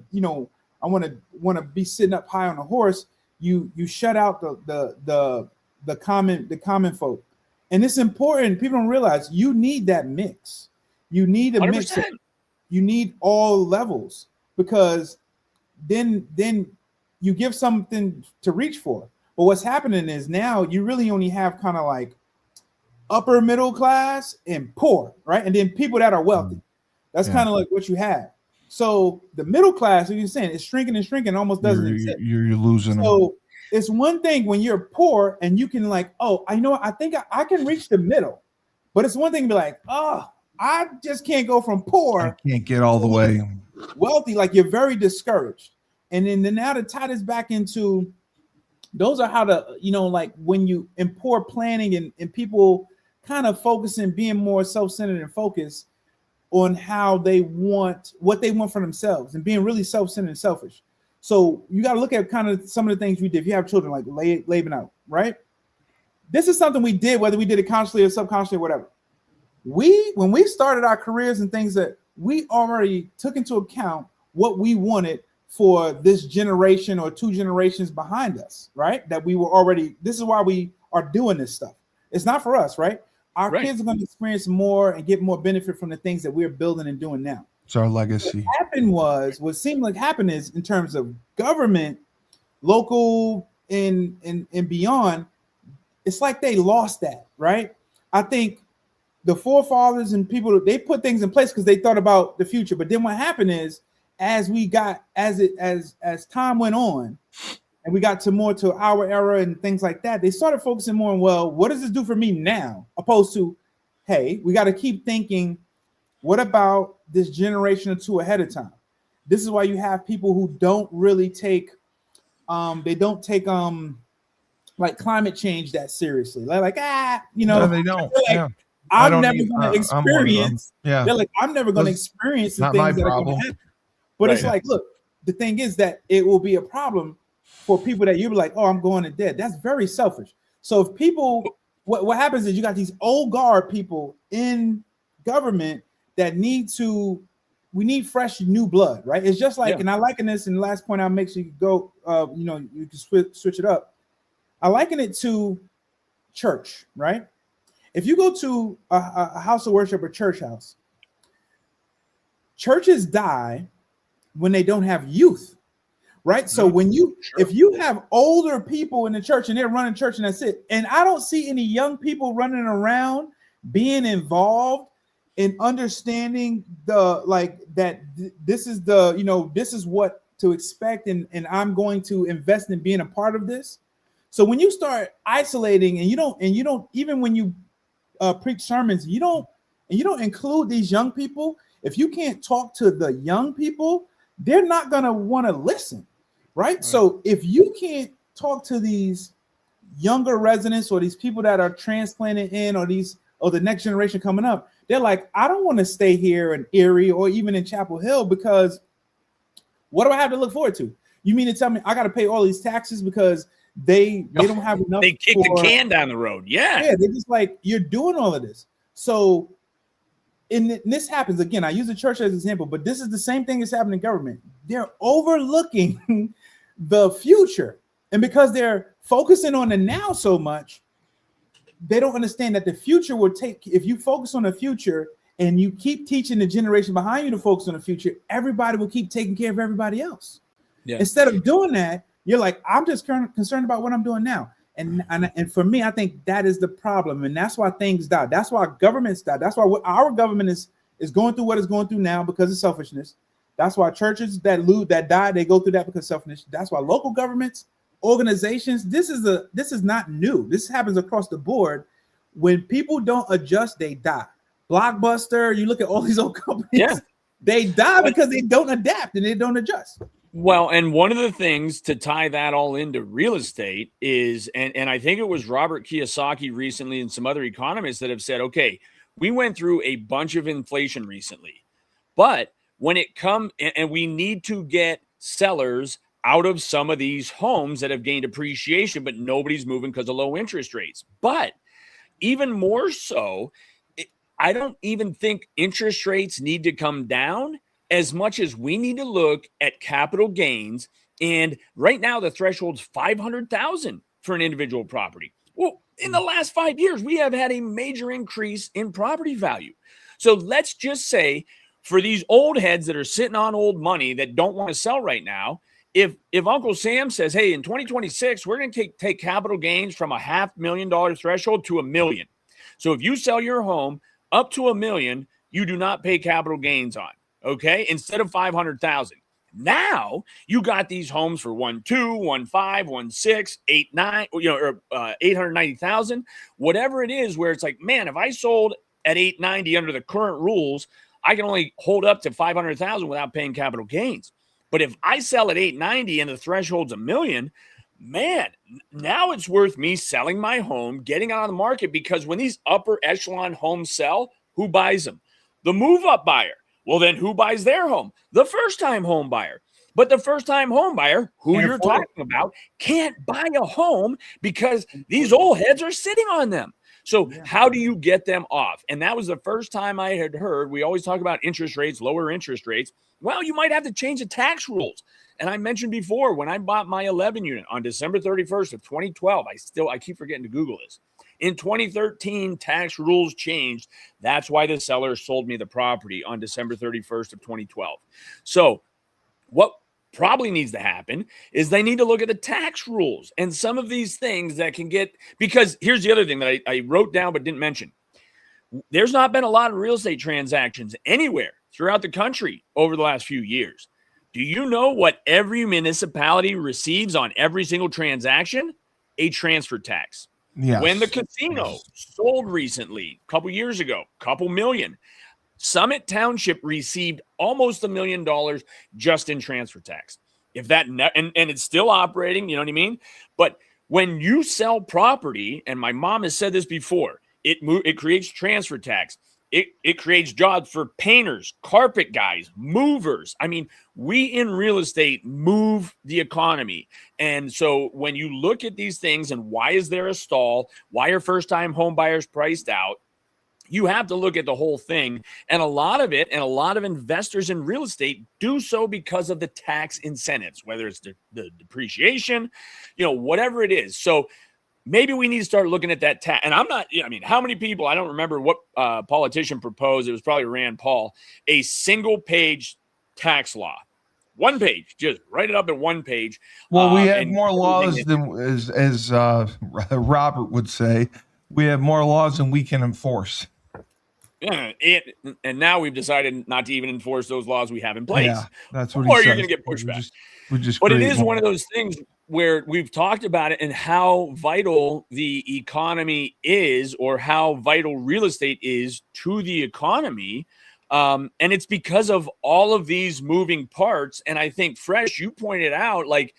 I want to be sitting up high on a horse. You shut out the common folk, and it's important. People don't realize you need that mix. You need a 100%. mix. You need all levels, because then you give something to reach for. But what's happening is now you really only have kind of like upper middle class and poor, right? And then people that are wealthy. That's kind of like what you have. So the middle class, as you're saying, is shrinking and shrinking, almost doesn't exist. You're losing them. So it's one thing when you're poor and you can like, oh, I know, I think I can reach the middle. But it's one thing to be like, oh, I just can't go from poor. I can't get all the way. Wealthy, like you're very discouraged. And then now to tie this back into, those are how to, like when you in poor planning and people kind of focusing, being more self-centered and focused on how they want, what they want for themselves, and being really self-centered and selfish. So you got to look at kind of some of the things we did. If you have children, like Laban out, right? This is something we did, whether we did it consciously or subconsciously or whatever. When we started our careers and things, that we already took into account what we wanted for this generation or 2 generations behind us, right? That we were already, this is why we are doing this stuff. It's not for us, right? Our kids are going to experience more and get more benefit from the things that we're building and doing now. It's our legacy. What seemed like happened is, in terms of government, local and beyond, it's like they lost that, right? I think the forefathers and people, they put things in place because they thought about the future. But then what happened is, as time went on and we got to our era and things like that, they started focusing more on, well, what does this do for me now? Opposed to, hey, we got to keep thinking, what about this generation or 2 ahead of time? This is why you have people who don't really take, like climate change that seriously. They're like, No, they don't. Like, I'm never going to experience. They're like, I'm never going to experience the things that are going to happen. But it's like, look, the thing is that it will be a problem for people that you're like, oh, I'm going to dead. That's very selfish. So if people, what happens is you got these old guard people in government that we need fresh new blood, right? It's just like, and I liken this, and the last point I'll make sure you go, you can switch it up. I liken it to church, right? If you go to a house of worship or church house, churches die when they don't have youth, right? So if you have older people in the church and they're running church and that's it, and I don't see any young people running around being involved in understanding this is what to expect, and I'm going to invest in being a part of this. So when you start isolating and you don't even when you preach sermons, you don't include these young people. If you can't talk to the young people, they're not going to want to listen, right? So if you can't talk to these younger residents or these people that are transplanted in, or the next generation coming up, they're like, I don't want to stay here in Erie or even in Chapel Hill, because what do I have to look forward to? You mean to tell me I got to pay all these taxes because they don't have enough? They kick the can down the road. Yeah, they're just like, you're doing all of this. So this happens again. I use the church as an example, but this is the same thing that's happening in government. They're overlooking the future, and because they're focusing on the now so much, they don't understand that the future will take. If you focus on the future and you keep teaching the generation behind you to focus on the future, everybody will keep taking care of everybody else. Yeah. Instead of doing that, you're like, I'm just concerned about what I'm doing now. And for me, I think that is the problem. And that's why things die. That's why governments die. That's why our government is going through what it's going through now because of selfishness. That's why churches that die, they go through that because of selfishness. That's why local governments, organizations, this is not new. This happens across the board. When people don't adjust, they die. Blockbuster, you look at all these old companies, they die because they don't adapt and they don't adjust. Well, and one of the things to tie that all into real estate is, and I think it was Robert Kiyosaki recently and some other economists that have said, okay, we went through a bunch of inflation recently, but when it comes, and we need to get sellers out of some of these homes that have gained appreciation, but nobody's moving because of low interest rates. But even more so, I don't even think interest rates need to come down. as much as we need to look at capital gains. And right now, the threshold's $500,000 for an individual property. Well, in the last 5 years, we have had a major increase in property value. So let's just say for these old heads that are sitting on old money that don't want to sell right now, if Uncle Sam says, hey, in 2026, we're going to take capital gains from a $500,000 threshold to $1 million. So if you sell your home up to $1 million, you do not pay capital gains on, okay, instead of $500,000. Now you got these homes for 1.2, 1.5, 1.6, 8.9, or 890,000, whatever it is, where it's like, man, if I sold at 890 under the current rules, I can only hold up to 500,000 without paying capital gains. But if I sell at 890 and the threshold's $1 million, man, now it's worth me selling my home, getting out of the market, because when these upper echelon homes sell, who buys them? The move-up buyer. Well, then who buys their home? The first-time home buyer. But the first-time home buyer, who you're talking about, can't buy a home because these old heads are sitting on them. So how do you get them off? And that was the first time I had heard, we always talk about interest rates, lower interest rates. Well, you might have to change the tax rules. And I mentioned before, when I bought my 11 unit on December 31st of 2012, I keep forgetting to Google this. In 2013, tax rules changed. That's why the seller sold me the property on December 31st of 2012. So what probably needs to happen is they need to look at the tax rules and some of these things that can get, because here's the other thing that I wrote down but didn't mention. There's not been a lot of real estate transactions anywhere throughout the country over the last few years. Do you know what every municipality receives on every single transaction? A transfer tax. Yes. When the casino sold recently, a couple years ago, couple million, Summit Township received almost $1 million just in transfer tax. If that and it's still operating, you know what I mean? But when you sell property, and my mom has said this before, it creates transfer tax. It creates jobs for painters, carpet guys, movers. I mean, we in real estate move the economy. And so when you look at these things and why is there a stall? Why are first-time home buyers priced out? You have to look at the whole thing. And a lot of it, and a lot of investors in real estate do so because of the tax incentives, whether it's the depreciation, whatever it is. So maybe we need to start looking at that tax. And I'm not, how many people, I don't remember what politician proposed, it was probably Rand Paul, a single page tax law. One page, just write it up in one page. Well, we have more laws than, as Robert would say, we have more laws than we can enforce. Yeah, and now we've decided not to even enforce those laws we have in place. Yeah, that's what or he you're says. going to get pushback. But it is one of those things where we've talked about it and how vital the economy is, or how vital real estate is to the economy. And it's because of all of these moving parts. And I think, Fresh, you pointed out, like,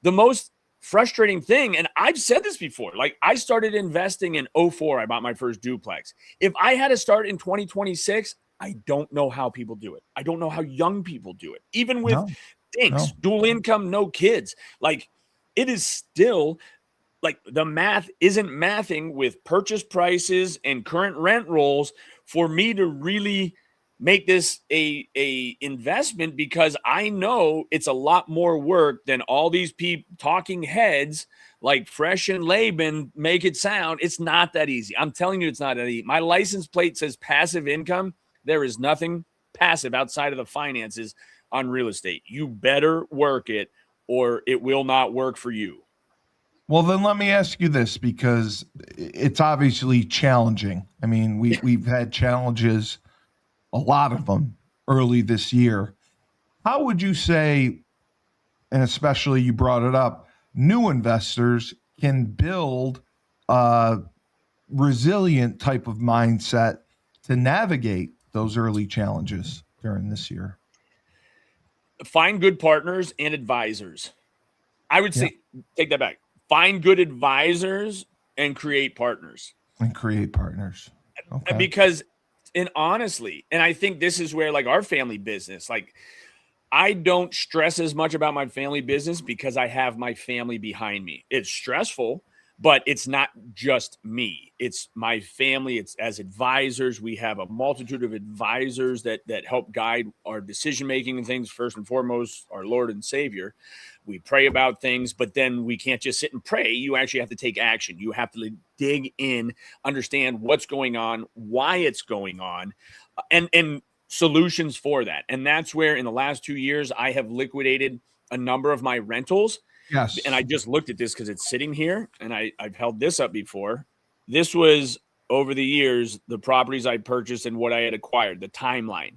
the most frustrating thing, and I've said this before, like, I started investing in 2004. I bought my first duplex. If I had to start in 2026, I don't know how people do it. I don't know how young people do it. Even with dual income, no kids. Like, it is still, like, the math isn't mathing with purchase prices and current rent rolls for me to really make this a investment, because I know it's a lot more work than all these talking heads like Fresh and Laban make it sound. It's not that easy. I'm telling you, it's not that easy. My license plate says passive income. There is nothing passive outside of the finances on real estate. You better work it, or it will not work for you. Well, then let me ask you this, because it's obviously challenging. I mean, we've had challenges, a lot of them, early this year. How would you say, and especially you brought it up, new investors can build a resilient type of mindset to navigate those early challenges during this year? Find good partners and advisors. I would say, take that back. Find good advisors and create partners. Okay. Because, and honestly, and I think this is where, like, our family business, like, I don't stress as much about my family business because I have my family behind me. It's stressful, But it's not just me. It's my family. It's as advisors. We have a multitude of advisors that help guide our decision-making and things. First and foremost, our Lord and Savior. We pray about things, but then we can't just sit and pray. You actually have to take action. You have to dig in, understand what's going on, why it's going on, and solutions for that. And that's where in the last 2 years, I have liquidated a number of my rentals. Yes. And I just looked at this because it's sitting here, and I've held this up before. This was over the years, the properties I purchased and what I had acquired, the timeline.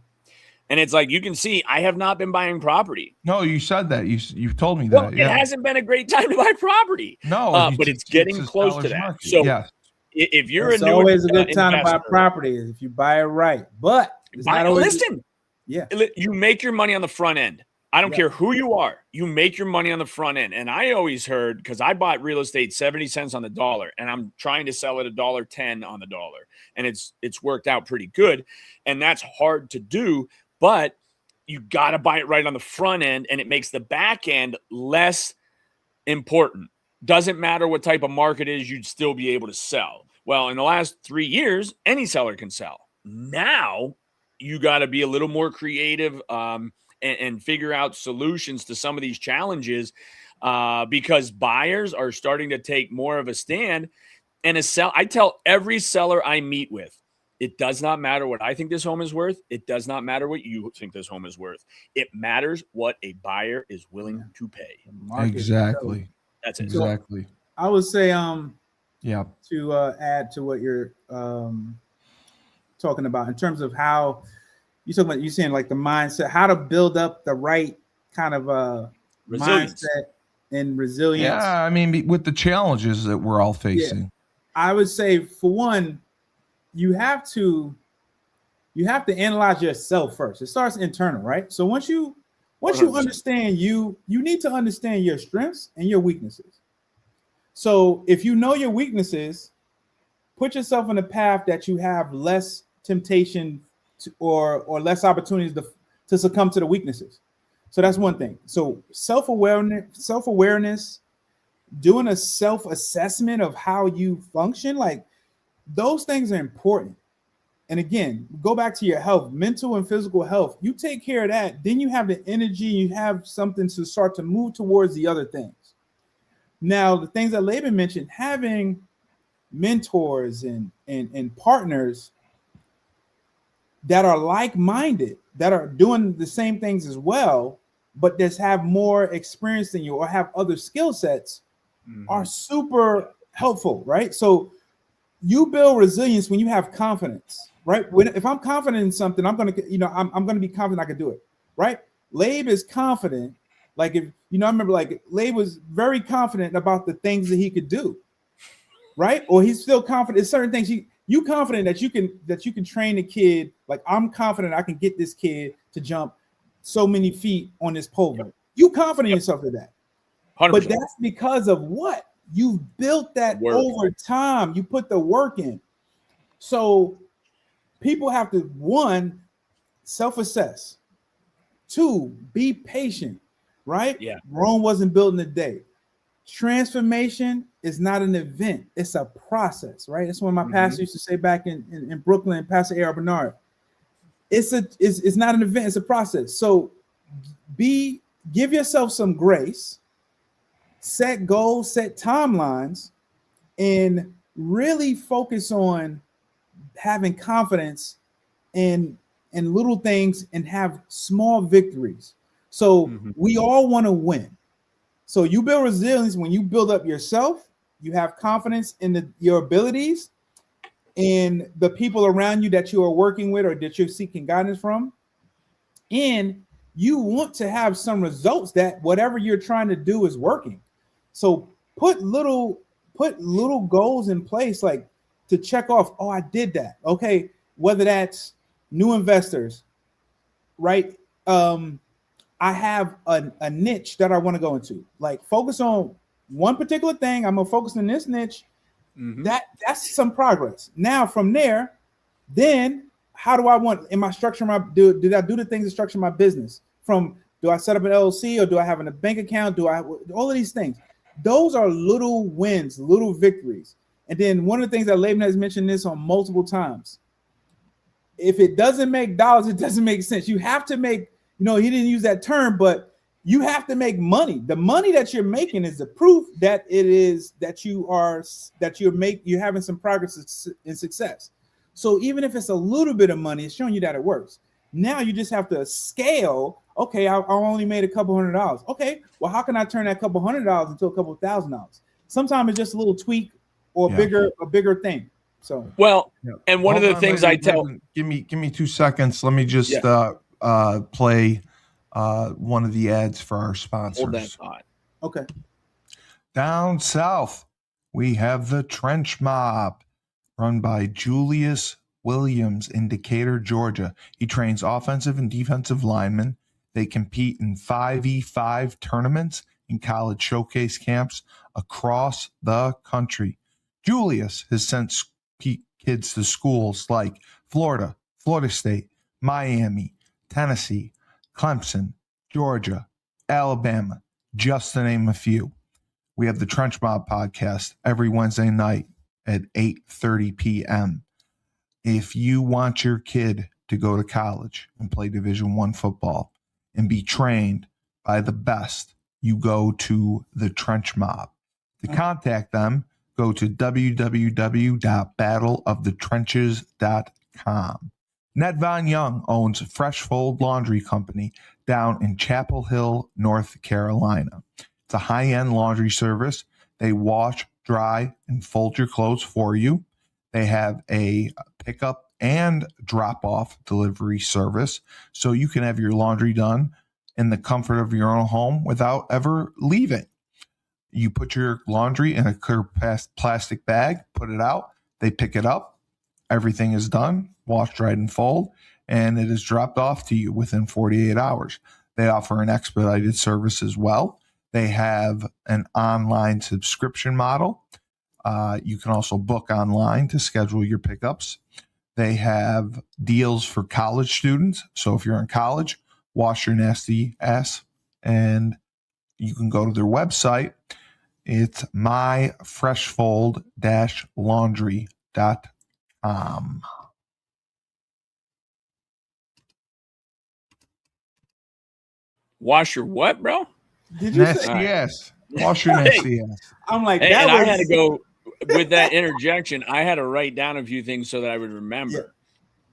And it's like, you can see, I have not been buying property. No, you said that. You've told me Well, that. it hasn't been a great time to buy property. No, but it's getting close to that. Market. So yes. If you're it's a new always a good time investor, to buy property if you buy it right. But it's not always. Listen, yeah, you make your money on the front end. I don't care who you are. You make your money on the front end. And I always heard, because I bought real estate 70 cents on the dollar, and I'm trying to sell it $1.10 on the dollar. And it's worked out pretty good. And that's hard to do, but you got to buy it right on the front end, and it makes the back end less important. Doesn't matter what type of market it is, you'd still be able to sell. Well, in the last 3 years, any seller can sell. Now you got to be a little more creative, and figure out solutions to some of these challenges, because buyers are starting to take more of a stand. And I tell every seller I meet with, it does not matter what I think this home is worth. It does not matter what you think this home is worth. It matters what a buyer is willing to pay. Exactly. That's it. Exactly. So I would say, to add to what you're talking about in terms of how you're saying like the mindset, how to build up the right kind of mindset and resilience. Yeah, I mean, with the challenges that we're all facing. I would say, for one, you have to analyze yourself first. It starts internal, right? So once you 100%. Understand you need to understand your strengths and your weaknesses. So if you know your weaknesses, put yourself in a path that you have less temptation or less opportunities to succumb to the weaknesses. So that's one thing. So self-awareness, doing a self-assessment of how you function, like those things are important. And again, go back to your health, mental and physical health. You take care of that, then you have the energy, you have something to start to move towards the other things. Now, the things that Laban mentioned, having mentors and partners that are like-minded, that are doing the same things as well, but just have more experience than you or have other skill sets, are super helpful, right? So you build resilience when you have confidence, right? If I'm confident in something, I'm going to be confident I can do it, right? Labe is confident. Like, if I remember, like, Labe was very confident about the things that he could do, right? Or he's still confident in certain things. You confident that you can train a kid. Like, I'm confident I can get this kid to jump so many feet on this pole vault. You confident in yourself of that. 100%. But that's because of what? You've built that over time. You put the work in. So people have to, 1, self-assess. 2, be patient, right? Yeah. Rome wasn't built in a day. Transformation is not an event. It's a process, right? That's what my pastor used to say back in Brooklyn, Pastor A.R. Bernard. It's not an event, it's a process. So give yourself some grace, set goals, set timelines, and really focus on having confidence in little things and have small victories. So we all want to win. So you build resilience when you build up yourself, you have confidence in your abilities and the people around you that you are working with or that you're seeking guidance from. And you want to have some results that whatever you're trying to do is working. So put little goals in place, like to check off, oh, I did that. Okay, whether that's new investors, right? I have a niche that I want to go into. Like, focus on one particular thing. I'm gonna focus on this niche. That's some progress. Now from there, then how do I want? Am I structuring my? Did I do the things to structure my business? Do I set up an LLC or do I have a bank account? Do I all of these things? Those are little wins, little victories. And then one of the things that Laban has mentioned this on multiple times. If it doesn't make dollars, it doesn't make sense. You have to make, he didn't use that term, but you have to make money. The money that you're making is the proof that you're having some progress in success. So even if it's a little bit of money, it's showing you that it works. Now you just have to scale. Okay, I only made a couple $100. Okay, well, how can I turn that couple $100 into a couple $1,000? Sometimes it's just a little tweak or a bigger thing. So and one of the things I tell. Give me 2 seconds. Let me just play one of the ads for our sponsors. Hold that thought. Okay. Down south, we have the Trench Mob, run by Julius Williams in Decatur, Georgia. He trains offensive and defensive linemen. They compete in 5v5 tournaments and college showcase camps across the country. Julius has sent kids to schools like Florida, Florida State, Miami, Tennessee, Clemson, Georgia, Alabama, just to name a few. We have the Trench Mob podcast every Wednesday night at 8:30 p.m. If you want your kid to go to college and play Division I football and be trained by the best, you go to the Trench Mob. To contact them, go to www.battleofthetrenches.com. Nedvonne Young owns FreshFold Laundry Company down in Chapel Hill, North Carolina. It's a high-end laundry service. They wash, dry, and fold your clothes for you. They have a pickup and drop-off delivery service, so you can have your laundry done in the comfort of your own home without ever leaving. You put your laundry in a clear plastic bag, put it out, they pick it up, everything is done, wash, dried, and fold, and it is dropped off to you within 48 hours. They offer an expedited service as well. They have an online subscription model. You can also book online to schedule your pickups. They have deals for college students. So if you're in college, wash your nasty ass, and you can go to their website. It's myfreshfold-laundry.com. Wash your what, bro? Did you Nasty ass. Wash your nasty ass. I'm like, I had to go with that interjection. I had to write down a few things so that I would remember. Yeah.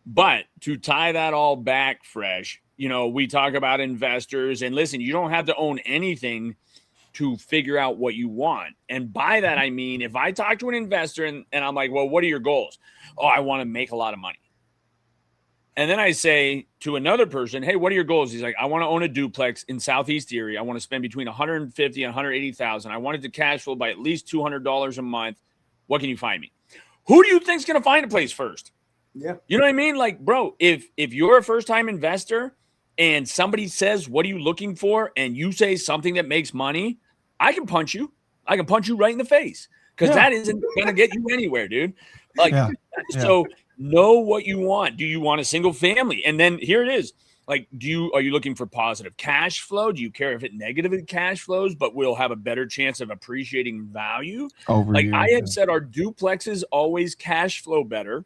But to tie that all back, Fresh, we talk about investors, and listen, you don't have to own anything to figure out what you want. And by that, I mean, if I talk to an investor and I'm like, well, what are your goals? Oh, I want to make a lot of money. And then I say to another person, hey, what are your goals? He's like, I want to own a duplex in Southeast Erie. I want to spend between $150,000 and $180,000. I wanted to cash flow by at least $200 a month. What can you find me? Who do you think's going to find a place first? Yeah. You know what I mean? Like, bro, if you're a first-time investor and somebody says, what are you looking for? And you say something that makes money, I can punch you. I can punch you right in the face because that isn't going to get you anywhere, dude. Like, so know what you want. Do you want a single family? And then here it is. Like, are you looking for positive cash flow? Do you care if it negatively cash flows, but will have a better chance of appreciating value? I have said our duplexes always cash flow better,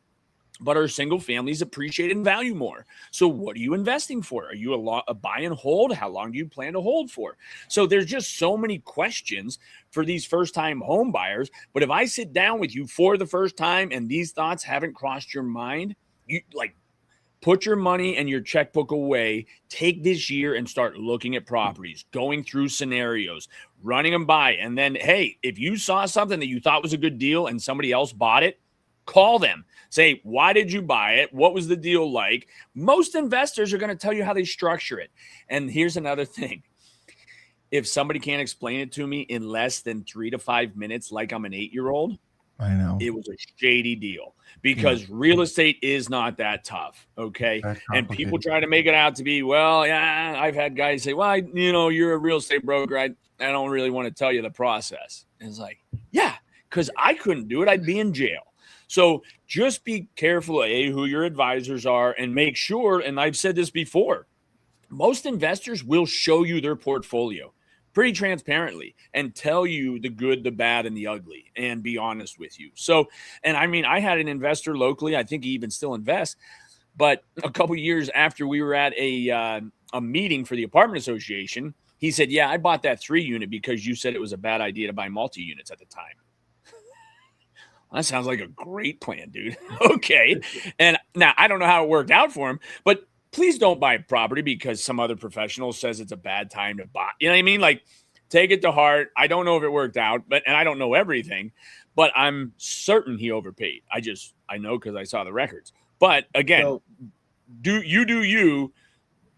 but our single families appreciate and value more. So what are you investing for? Are you a buy and hold? How long do you plan to hold for? So there's just so many questions for these first-time home buyers. But if I sit down with you for the first time and these thoughts haven't crossed your mind, you put your money and your checkbook away, take this year and start looking at properties, going through scenarios, running them by. And then, hey, if you saw something that you thought was a good deal and somebody else bought it, call them. Say, why did you buy it? What was the deal like? Most investors are going to tell you how they structure it. And here's another thing. If somebody can't explain it to me in less than 3 to 5 minutes, like I'm an 8-year-old, I know it was a shady deal because real estate is not that tough. Okay. And people try to make it out to be, well, yeah, I've had guys say, well, you're a real estate broker. I don't really want to tell you the process. And it's like, yeah, because I couldn't do it. I'd be in jail. So just be careful, who your advisors are, and make sure, and I've said this before, most investors will show you their portfolio. pretty transparently and tell you the good, the bad, and the ugly, and be honest with you. So, and I mean, I had an investor locally. I think he even still invests. But a couple years after we were at a meeting for the apartment association, he said, "Yeah, I bought that 3-unit because you said it was a bad idea to buy multi-units at the time." That sounds like a great plan, dude. Okay. And now I don't know how it worked out for him, but please don't buy property because some other professional says it's a bad time to buy. You know what I mean? Like, take it to heart. I don't know if it worked out, and I don't know everything, but I'm certain he overpaid. I know because I saw the records. But again, do you,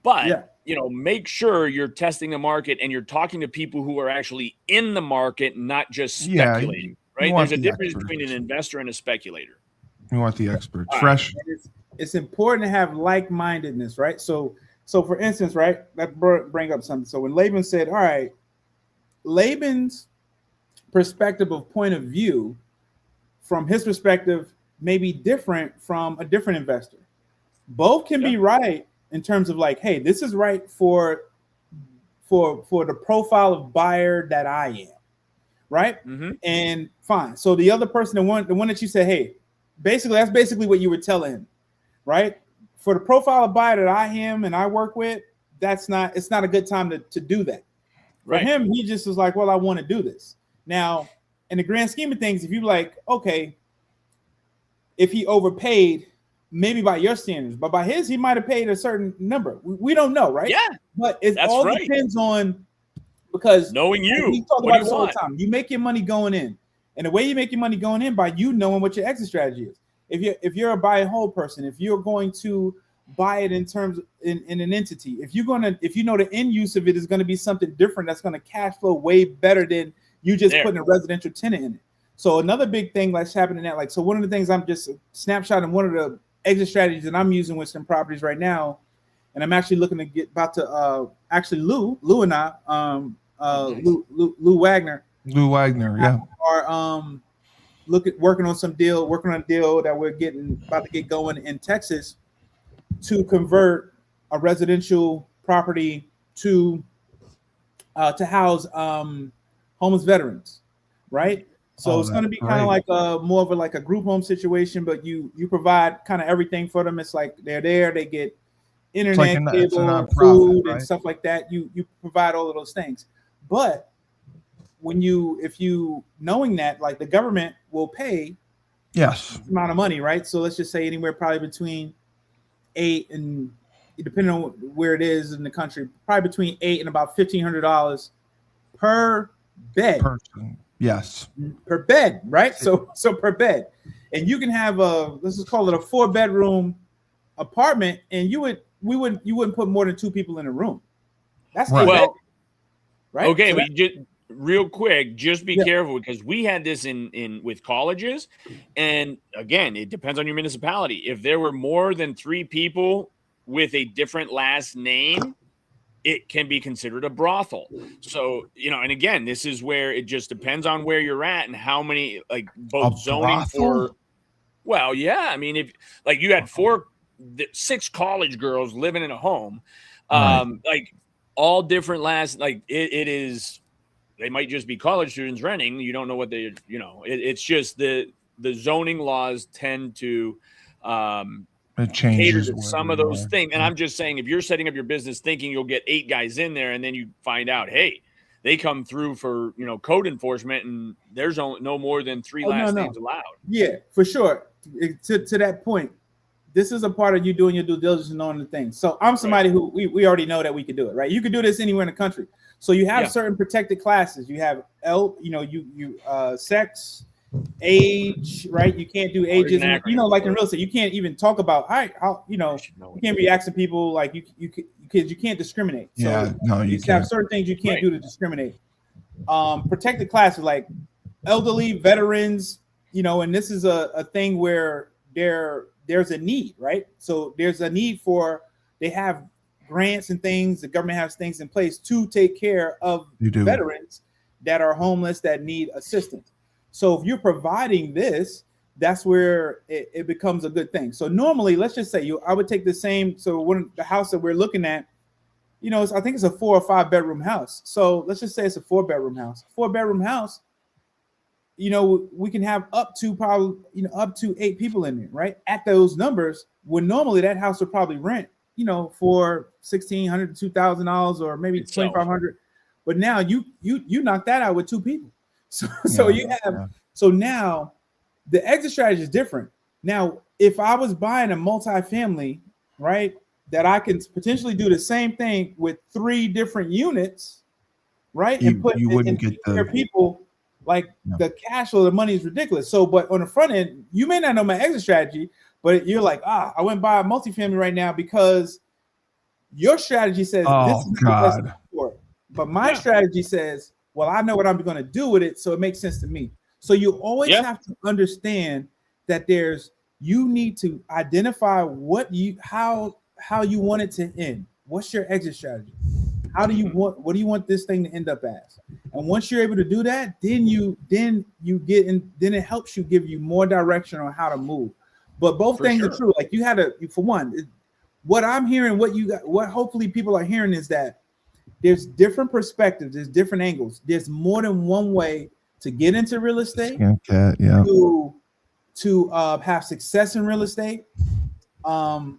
but make sure you're testing the market and you're talking to people who are actually in the market, not just speculating. Right? There's a difference between an investor and a speculator. You want the experts. Fresh. It's important to have like-mindedness, right? So for instance, right, that bring up something. So when Laban said, all right, Laban's perspective of point of view from his perspective may be different from a different investor. Both can be right in terms of like, hey, this is right for the profile of buyer that I am, right? Mm-hmm. And fine. So the other person, the one that you said, hey, that's basically what you were telling him, right? For the profile of buyer that I am and I work with, it's not a good time to do that. For him, he just was like, well, I want to do this. Now, in the grand scheme of things, if you like, okay, if he overpaid, maybe by your standards, but by his, he might have paid a certain number. We don't know, right? Yeah. But it all depends on, because knowing you, we talk about this all the time. You make your money going in. And the way you make your money going in by you knowing what your exit strategy is. If you're a buy and hold person, if you're going to buy it in terms in an entity, if you know the end use of it is going to be something different that's going to cash flow way better than you just putting a residential tenant in it. So another big thing that's happening that, like, so one of the things I'm just snapshotting, one of the exit strategies that I'm using with some properties right now, and I'm actually looking to get about to actually Lou and I, Lou Wagner, yeah, are working on a deal that we're about to get going in Texas to convert a residential property to house homeless veterans, right? So it's going to be kind of like more of a group home situation, but you provide kind of everything for them. It's like they're there, they get internet, cable, food, and stuff like that. You provide all of those things, but if you knowing that, like, the government will pay amount of money, right? So let's just say anywhere probably between 8 and, depending on where it is in the country, probably between $8 and about $1,500 per bed. Yes. Per bed, right? So per bed. And you can have let's just call it a 4-bedroom apartment, and you wouldn't put more than 2 people in a room. That's right. Okay, so but just real quick, just be careful, because we had this in with colleges, and again, it depends on your municipality. If there were more than 3 people with a different last name, it can be considered a brothel. So, and again, this is where it just depends on where you're at and how many, like, both zoning for. Well, yeah, I mean, if like you had 6 college girls living in a home, like all different last, like it is. They might just be college students renting. You don't know what they, it's just the zoning laws tend to it changes cater to some of those things. And I'm just saying, if you're setting up your business thinking you'll get 8 guys in there, and then you find out, hey, they come through for, code enforcement, and there's no more than 3 last names allowed. Yeah, for sure. To that point, this is a part of you doing your due diligence and knowing the things. So I'm somebody who we already know that we can do it, right? You can do this anywhere in the country. So you have certain protected classes. You have sex, age, right? You can't do ages. Like in real estate, you can't even talk about you can't be asking people like you can't discriminate. So you have certain things you can't do to discriminate. Protected classes like elderly, veterans, and this is a thing where there's a need, right? So there's a need they have grants and things, the government has things in place to take care of veterans that are homeless, that need assistance. So if you're providing this, that's where it becomes a good thing. So normally, let's just say I would take the same. So the house that we're looking at, I think it's a 4 or 5 bedroom house. So let's just say it's a 4-bedroom house. 4-bedroom house, we can have up to probably, up to 8 people in there, right? At those numbers, when normally that house would probably rent, for $1,600 to $2,000 or maybe $2,500. But now you knock that out with 2 people. So so now the exit strategy is different. Now, if I was buying a multifamily, right, that I can potentially do the same thing with 3 different units, right, and put you wouldn't get the people. Like the cash flow, the money is ridiculous. So, but on the front end, you may not know my exit strategy, but you're like, I went buy a multifamily right now because your strategy says this is the best for it. But my strategy says, well, I know what I'm going to do with it, so it makes sense to me. So you always have to understand that you need to identify what you want it to end. What's your exit strategy? What do you want this thing to end up as? And once you're able to do that, then it helps you give you more direction on how to move. But both things are true. Like for one, what I'm hearing, what hopefully people are hearing is that there's different perspectives, there's different angles. There's more than one way to get into real estate, to have success in real estate. And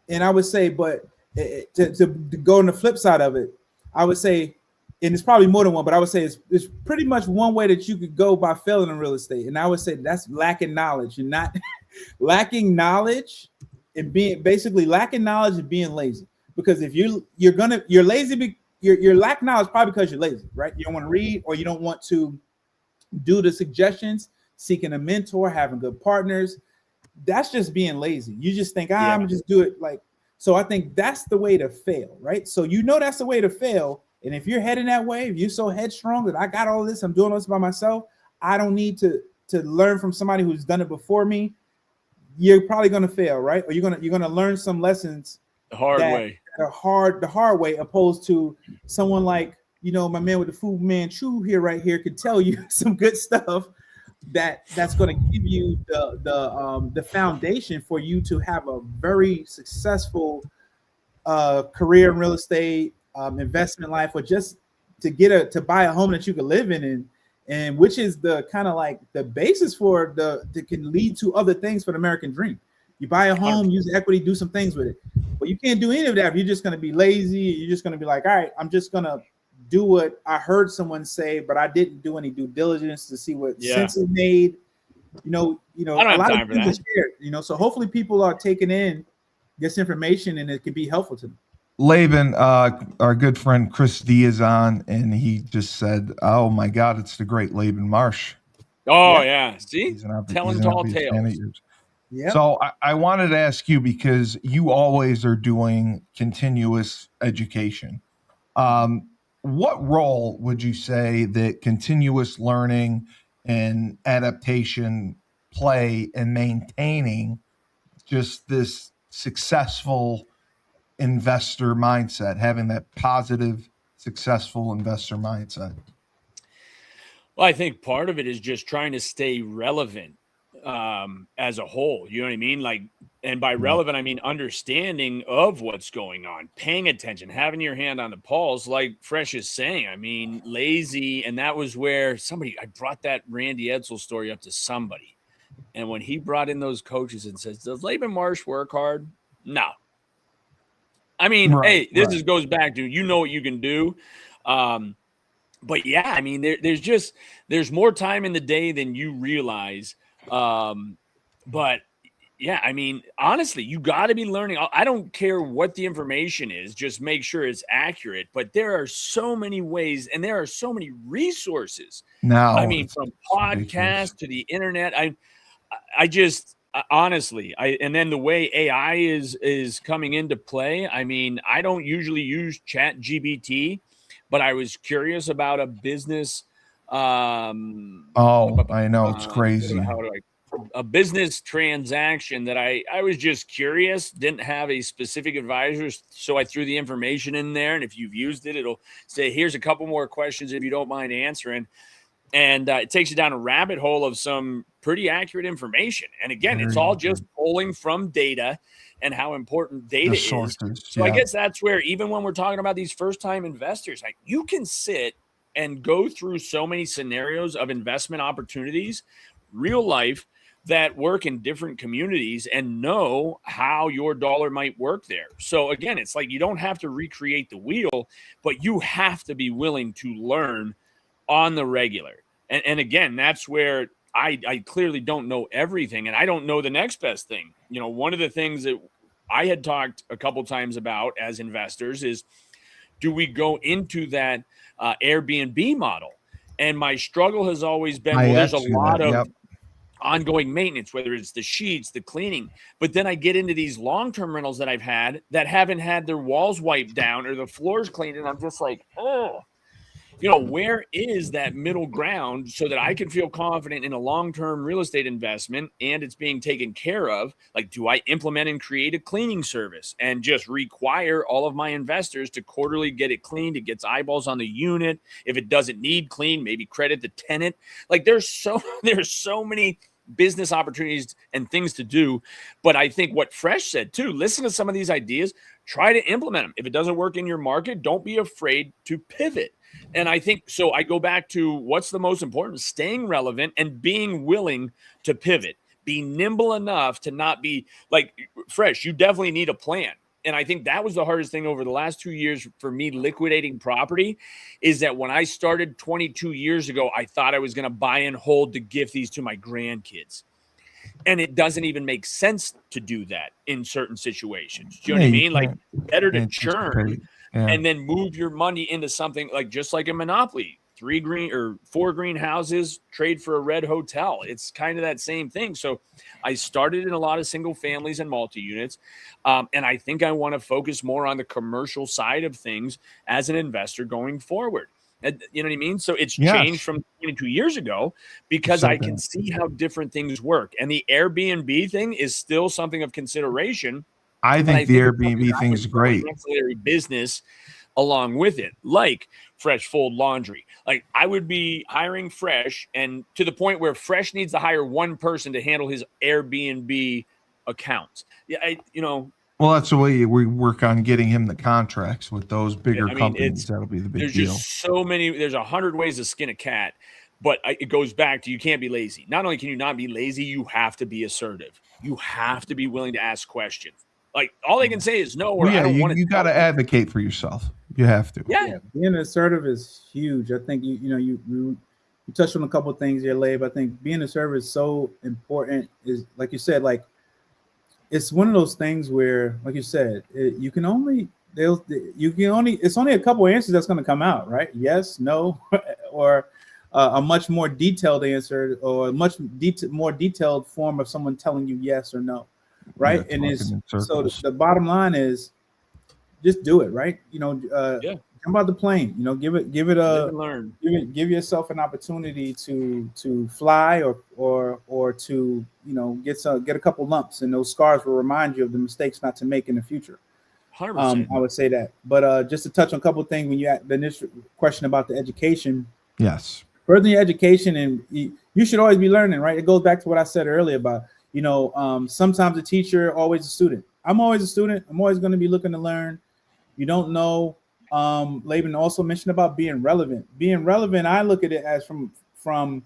I would say, but to go on the flip side of it, I would say, and it's probably more than one, but I would say it's pretty much one way that you could go by failing in real estate. And I would say that's lacking knowledge. You're not lacking knowledge and lacking knowledge and being lazy. Because if you're lazy, you're lacking knowledge probably because you're lazy, right? You don't want to read, or you don't want to do the suggestions, seeking a mentor, having good partners. That's just being lazy. You just think, I'm gonna just do it like. So I think that's the way to fail, right? So that's the way to fail. And if you're heading that way, if you're so headstrong that I got all this, I'm doing this by myself, I don't need to learn from somebody who's done it before me, you're probably gonna fail, right? Or you're gonna learn some lessons the hard way, opposed to someone like, my man with the Fu Manchu right here could tell you some good stuff that's going to give you the foundation for you to have a very successful career in real estate, investment life, or just to buy a home that you can live in, and which is the kind of like the basis for that can lead to other things for the American dream. You buy a home, use equity, do some things with it, but you can't do any of that if you're just going to be lazy. You're just going to be like, all right, I'm just going to do what I heard someone say, but I didn't do any due diligence to see what sense it made. A lot of things are shared, so hopefully people are taking in this information and it can be helpful to them. Laban, our good friend Chris D is on, and he just said, "Oh my God, it's the great Laban Marsh." Oh yeah. See, telling tall tales. Yeah. So I wanted to ask you, because you always are doing continuous education. What role would you say that continuous learning and adaptation play in maintaining just this successful investor mindset, having that positive, successful investor mindset? Well, I think part of it is just trying to stay relevant as a whole. You know what I mean? Like, and by relevant, I mean understanding of what's going on, paying attention, having your hand on the pulse, like Fresh is saying. I mean, lazy. And that was where I brought that Randy Edsel story up to somebody. And when he brought in those coaches and says, does Laban Marsh work hard? No. I mean, this goes back to, what you can do. But yeah, I mean, there's more time in the day than you realize. But yeah, I mean, honestly, you got to be learning. I don't care what the information is, just make sure it's accurate. But there are so many ways, and there are so many resources. Now, I mean, from podcasts to the internet. I just honestly, and then the way AI is coming into play. I mean, I don't usually use ChatGPT, but I was curious about a business. I know, it's crazy. A business transaction that I was just curious, didn't have a specific advisor, so I threw the information in there. And if you've used it, it'll say, here's a couple more questions if you don't mind answering. And it takes you down a rabbit hole of some pretty accurate information. And again, it's all just pulling from data and how important data is. So I guess that's where, even when we're talking about these first-time investors, like, you can sit and go through so many scenarios of investment opportunities, real life, that work in different communities, and know how your dollar might work there. So again, it's like, you don't have to recreate the wheel, but you have to be willing to learn on the regular. And again, that's where I clearly don't know everything, and I don't know the next best thing. You know, one of the things that I had talked a couple times about as investors is, do we go into that Airbnb model? And my struggle has always been, well, there's a lot of ongoing maintenance, whether it's the sheets, the cleaning. But then I get into these long-term rentals that I've had that haven't had their walls wiped down or the floors cleaned, and I'm just like, oh, you know, where is that middle ground so that I can feel confident in a long-term real estate investment and it's being taken care of? Like, do I implement and create a cleaning service and just require all of my investors to quarterly get it cleaned? It gets eyeballs on the unit. If it doesn't need clean, maybe credit the tenant. Like, there's so many business opportunities and things to do. But I think what Fresh said too, listen to some of these ideas, try to implement them. If it doesn't work in your market, don't be afraid to pivot. And I think, so I go back to what's the most important: staying relevant and being willing to pivot. Be nimble enough to not be like Fresh. You definitely need a plan. And I think that was the hardest thing over the last 2 years for me liquidating property, is that when I started 22 years ago, I thought I was going to buy and hold to gift these to my grandkids. And it doesn't even make sense to do that in certain situations. Do you know what I mean? Like, better to churn and then move your money into something like, just like a Monopoly, 3 green or 4 green houses trade for a red hotel. It's kind of that same thing. So I started in a lot of single families and multi-units. And I think I want to focus more on the commercial side of things as an investor going forward. You know what I mean? So it's changed from 22 years ago because I can see how different things work. And the Airbnb thing is still something of consideration. I think the Airbnb thing is great. Ancillary business along with it, like FreshFold Laundry. Like, I would be hiring Fresh, and to the point where Fresh needs to hire one person to handle his Airbnb accounts. Yeah, well, that's the way we work on getting him the contracts with those bigger companies. That'll be the big deal. There's just so many. There's 100 ways to skin a cat, but it goes back to, you can't be lazy. Not only can you not be lazy, you have to be assertive. You have to be willing to ask questions. Like, all they can say is no, or I don't want to. You got to advocate for yourself. You have to. Yeah, being assertive is huge. I think you touched on a couple of things here, Labe. I think being assertive is so important. Is, like you said, like, it's one of those things where, like you said, it's only a couple of answers that's going to come out, right? Yes, no, or a much more detailed answer, or a much more detailed form of someone telling you yes or no. Right. And so the bottom line is, just do it. Right. Jump out the plane, give yourself an opportunity to fly or to, get a couple lumps, and those scars will remind you of the mistakes not to make in the future. 100%. I would say that. But just to touch on a couple of things, when you had the initial question about the education. Yes. Further your education, and you should always be learning, right? It goes back to what I said earlier about, sometimes a teacher, always a student. I'm always a student. I'm always going to be looking to learn. You don't know. Laban also mentioned about being relevant. Being relevant, I look at it as from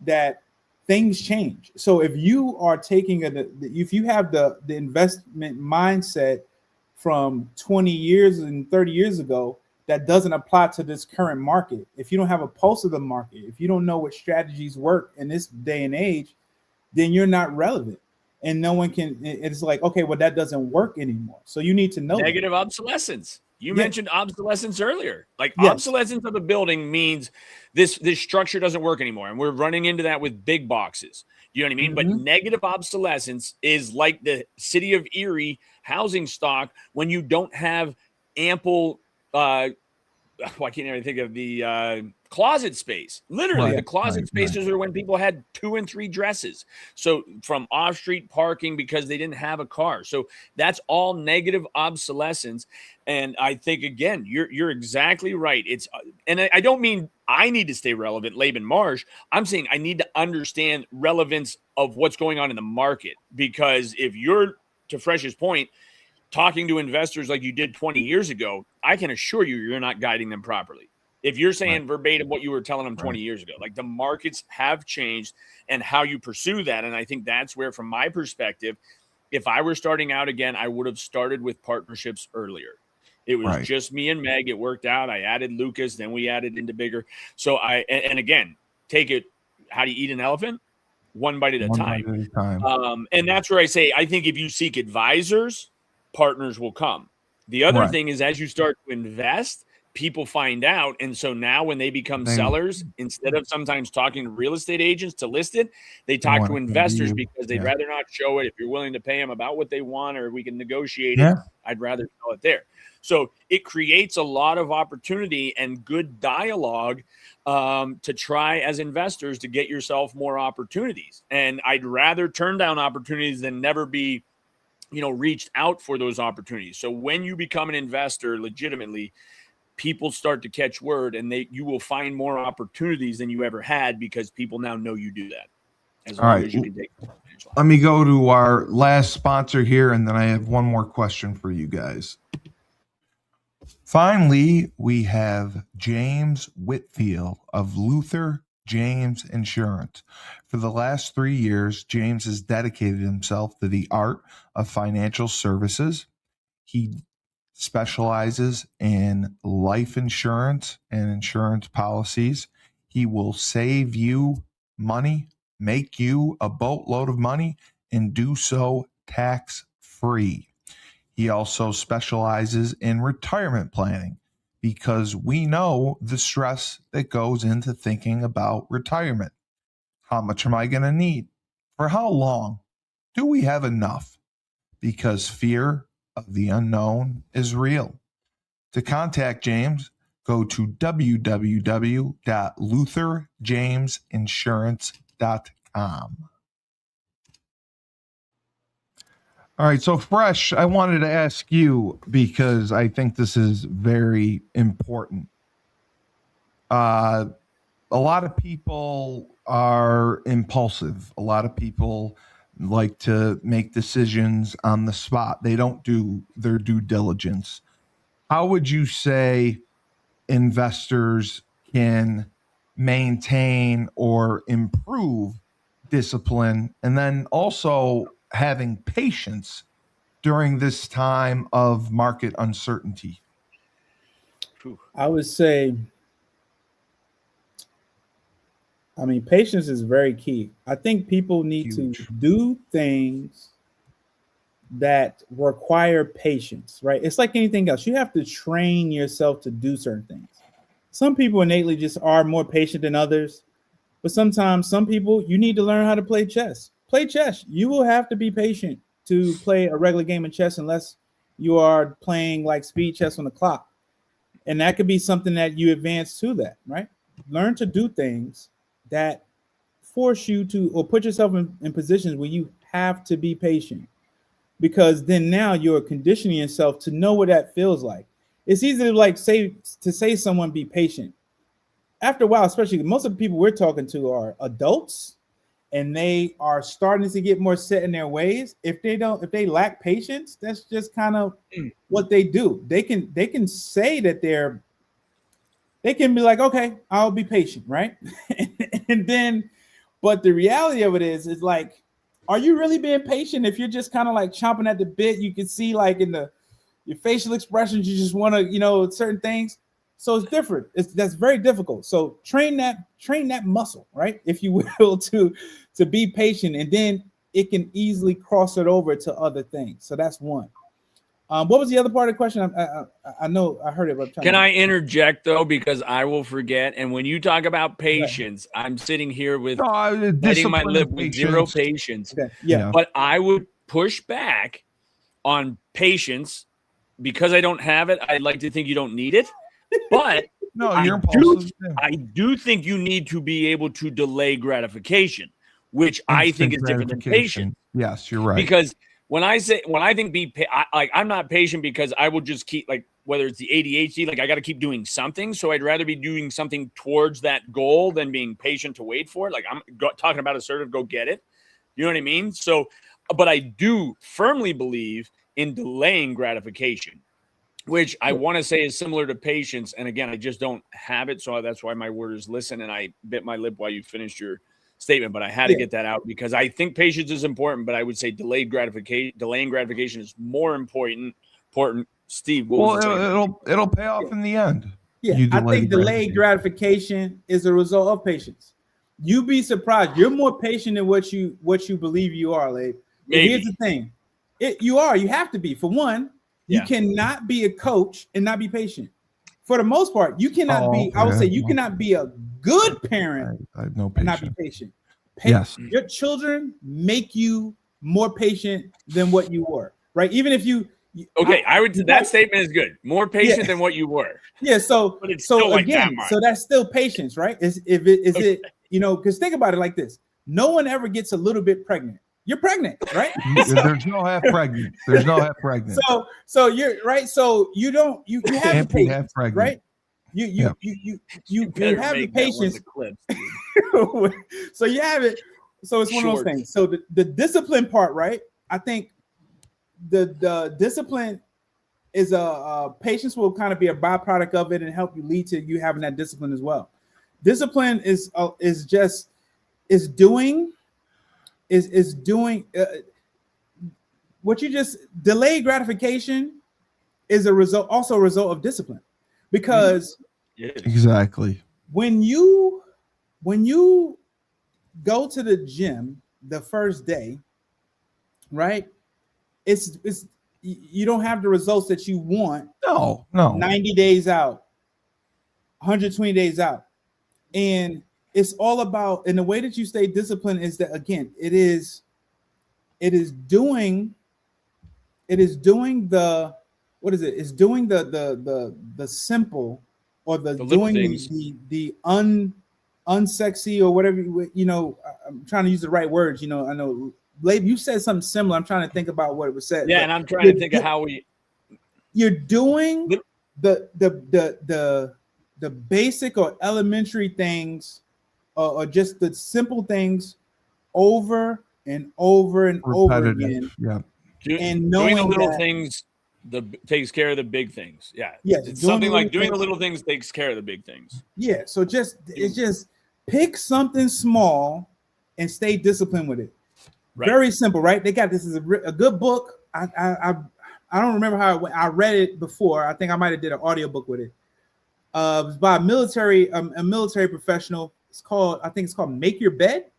that things change. So if you are taking if you have the investment mindset from 20 years and 30 years ago, that doesn't apply to this current market. If you don't have a pulse of the market, if you don't know what strategies work in this day and age, then you're not relevant, and no one can. It's like, okay, well, that doesn't work anymore. So you need to know negative obsolescence. You mentioned obsolescence earlier. Like, obsolescence of a building means this structure doesn't work anymore, and we're running into that with big boxes. You know what I mean? Mm-hmm. But negative obsolescence is like the city of Erie housing stock when you don't have ample why can't I think of the closet space? Literally, Right, the closet right, spaces are when people had 2 and 3 dresses. So from off-street parking because they didn't have a car. So that's all negative obsolescence. And I think again, you're exactly right. It's and I don't mean I need to stay relevant, Laban Marsh. I'm saying I need to understand relevance of what's going on in the market, because if you're, to Fresh's point, talking to investors like you did 20 years ago, I can assure you, you're not guiding them properly. If you're saying verbatim what you were telling them 20 years ago, like the markets have changed and how you pursue that. And I think that's where, from my perspective, if I were starting out again, I would have started with partnerships earlier. It was just me and Meg. It worked out. I added Lucas, then we added into bigger. So and again, take it, how do you eat an elephant? One bite at a time. And that's where I say, I think if you seek advisors, partners will come. The other thing is, as you start to invest, people find out. And so now when they become sellers, instead of sometimes talking to real estate agents to list it, they talk to investors because they'd rather not show it. If you're willing to pay them about what they want, or we can negotiate it, I'd rather sell it there. So it creates a lot of opportunity and good dialogue to try as investors to get yourself more opportunities. And I'd rather turn down opportunities than never be, reached out for those opportunities. So when you become an investor legitimately, people start to catch word, and you will find more opportunities than you ever had, because people now know you do that. As long as you can take. Let me go to our last sponsor here, and then I have one more question for you guys. Finally, we have James Whitfield of Luther James Insurance. For the last 3 years, James has dedicated himself to the art of financial services. He specializes in life insurance and insurance policies. He will save you money, make you a boatload of money, and do so tax-free. He also specializes in retirement planning, because we know the stress that goes into thinking about retirement. How much am I going to need? For how long? Do we have enough? Because fear of the unknown is real. To contact James, go to www.lutherjamesinsurance.com. All right, so Fresh, I wanted to ask you, because I think this is very important. A lot of people are impulsive. A lot of people like to make decisions on the spot. They don't do their due diligence. How would you say investors can maintain or improve discipline, and then also having patience during this time of market uncertainty? I would say, patience is very key. I think people need to do things that require patience, right? It's like anything else. You have to train yourself to do certain things. Some people innately just are more patient than others, but sometimes some people, you need to learn how to play chess. Play chess. You will have to be patient to play a regular game of chess, unless you are playing like speed chess on the clock. And that could be something that you advance to that, right? Learn to do things that force you to, or put yourself in positions where you have to be patient, because then now you're conditioning yourself to know what that feels like. It's easy to say someone be patient. After a while, especially most of the people we're talking to are adults, and they are starting to get more set in their ways. If they lack patience, that's just kind of what they do. They can say that they can be like, okay, I'll be patient, right? And then, but the reality of it is like, are you really being patient if you're just kind of like chomping at the bit? You can see like in your facial expressions, you just want to, certain things. So it's different. That's very difficult. So train that muscle, right? If you will, to be patient, and then it can easily cross it over to other things. So that's one. What was the other part of the question? I know I heard it, but can I interject though, because I will forget. And when you talk about patience, I'm sitting here with biting my lip with zero patience. Okay. Yeah. But I would push back on patience, because I don't have it. I'd like to think you don't need it. But No, I you're do, impulsive. I do think you need to be able to delay gratification, which I think is different than patience. Yes, you're right. Because when I think I'm not patient because I will just keep, like, whether it's the ADHD, like I got to keep doing something. So I'd rather be doing something towards that goal than being patient to wait for it. Like I'm talking about assertive, go get it. You know what I mean? So, but I do firmly believe in delaying gratification, which I want to say is similar to patience. And again, I just don't have it. So that's why my word is listen. And I bit my lip while you finished your statement, but I had to get that out because I think patience is important, but I would say delaying gratification is more important. Steve, what was it'll pay off in the end. Yeah, I think delayed gratification is a result of patience. You'd be surprised. You're more patient than what you believe you are, Labe. Here's the thing. You have to be. For one, you cannot be a coach and not be patient. For the most part, you cannot be, I would say you cannot be a good parent I have no patience. and not be patient. Yes. Your children make you more patient than what you were, right? Even if you that statement is good. More patient than what you were. Yeah, so again, so that's still patience, right? Is it because think about it like this. No one ever gets a little bit pregnant. You're pregnant, right? There's no half pregnant. There's no half pregnant. So you're right. So you have the patience, right? You have the patience. So you have it. So it's one of those things. So the discipline part, right? I think the discipline is patience will kind of be a byproduct of it and help you lead to you having that discipline as well. Discipline is doing what you just delayed gratification is also a result of discipline, because exactly when you go to the gym the first day, right? It's you don't have the results that you want. No. 90 days out, 120 days out. And it's all about, and the way that you stay disciplined is that, again, it is doing the, what is it? It's doing the simple, or the doing the unsexy, or whatever, I'm trying to use the right words. I know, Labe, you said something similar. I'm trying to think about what it was said. Yeah, and I'm trying to think of how you're doing the basic or elementary things, or just the simple things over and over and over again. Yeah. And doing the little things takes care of the big things. Yeah. Yes. It's something like doing the little things takes care of the big things. Yeah. So just pick something small and stay disciplined with it. Right. Very simple, right? They got this is a good book. I don't remember how it went. I read it before. I think I might have did an audiobook with it. It was by a military professional. I think it's called Make Your Bed.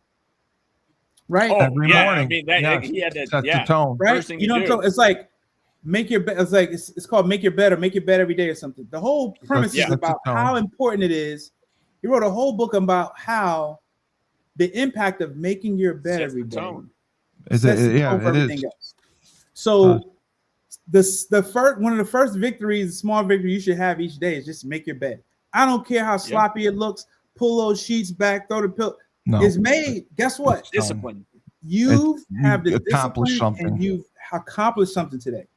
Right? Every morning. I mean, he had that. That's the tone. Right? It's like make your bed. It's like it's called Make Your Bed, or Make Your Bed Every Day, or something. The whole premise is about how important it is. He wrote a whole book about how the impact of making your bed every day. It is. Else. So one of the first victories, small victory you should have each day is just make your bed. I don't care how sloppy it looks. Pull those sheets back, throw the pillow. No. It's made. Guess what? Discipline. You have the accomplished something, and you've accomplished something today.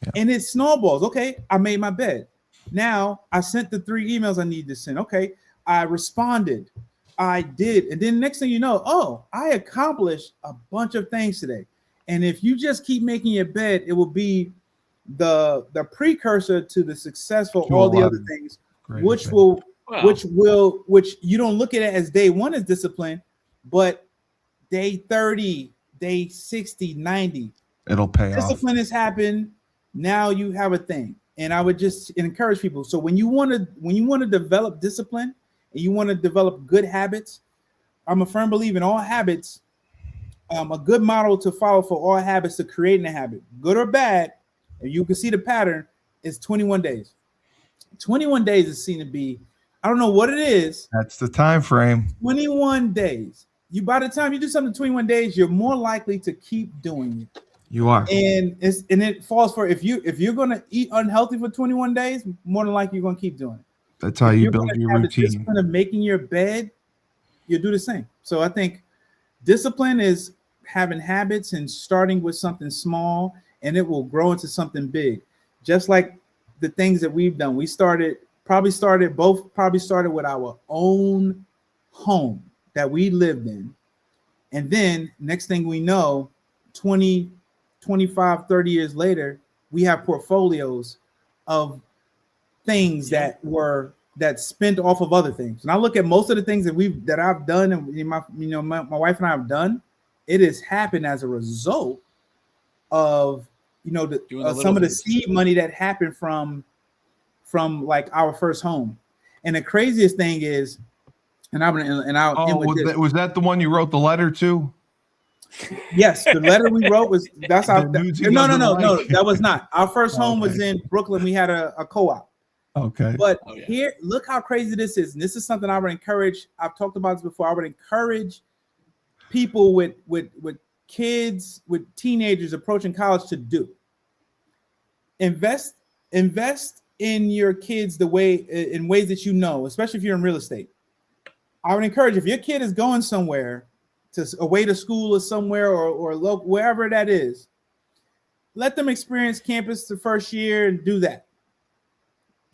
Yeah. And it snowballs. Okay, I made my bed. Now I sent the 3 emails I need to send. Okay, I responded. I did. And then next thing you know, I accomplished a bunch of things today. And if you just keep making your bed, it will be the precursor to the successful all the other things, which you don't look at it as day 1 as discipline, but day 30, day 60, 90. It'll pay off. Discipline has happened. Now you have a thing. And I would just encourage people. So when you want to develop discipline, and you want to develop good habits, I'm a firm believer in all habits. A good model to follow for all habits to creating a habit, good or bad, and you can see the pattern, is 21 days. 21 days is seen to be, I don't know what it is. That's the time frame. 21 days. By the time you do something 21 days, you're more likely to keep doing it. You are. And it falls for if you're going to eat unhealthy for 21 days, more than likely you're going to keep doing it. That's how If you you're build gonna your have the routine. discipline of making your bed, you'll do the same. So I think discipline is having habits and starting with something small, and it will grow into something big. Just like the things that we've done. We probably started with our own home that we lived in. And then next thing we know, 20, 25, 30 years later, we have portfolios of things that spent off of other things. And I look at most of the things that I've done, and my wife and I have done, it has happened as a result of some of the seed money that happened from like our first home. And the craziest thing is, was that the one you wrote the letter to? Yes, the letter we wrote was no, that was not. Our first home was in Brooklyn. We had a co-op. Okay. But here, look how crazy this is. And this is something I would encourage. I've talked about this before. I would encourage people with kids, with teenagers approaching college to do. Invest in your kids in ways that especially if you're in real estate. I would encourage, if your kid is going somewhere away to school or somewhere or local, wherever that is, let them experience campus the first year and do that.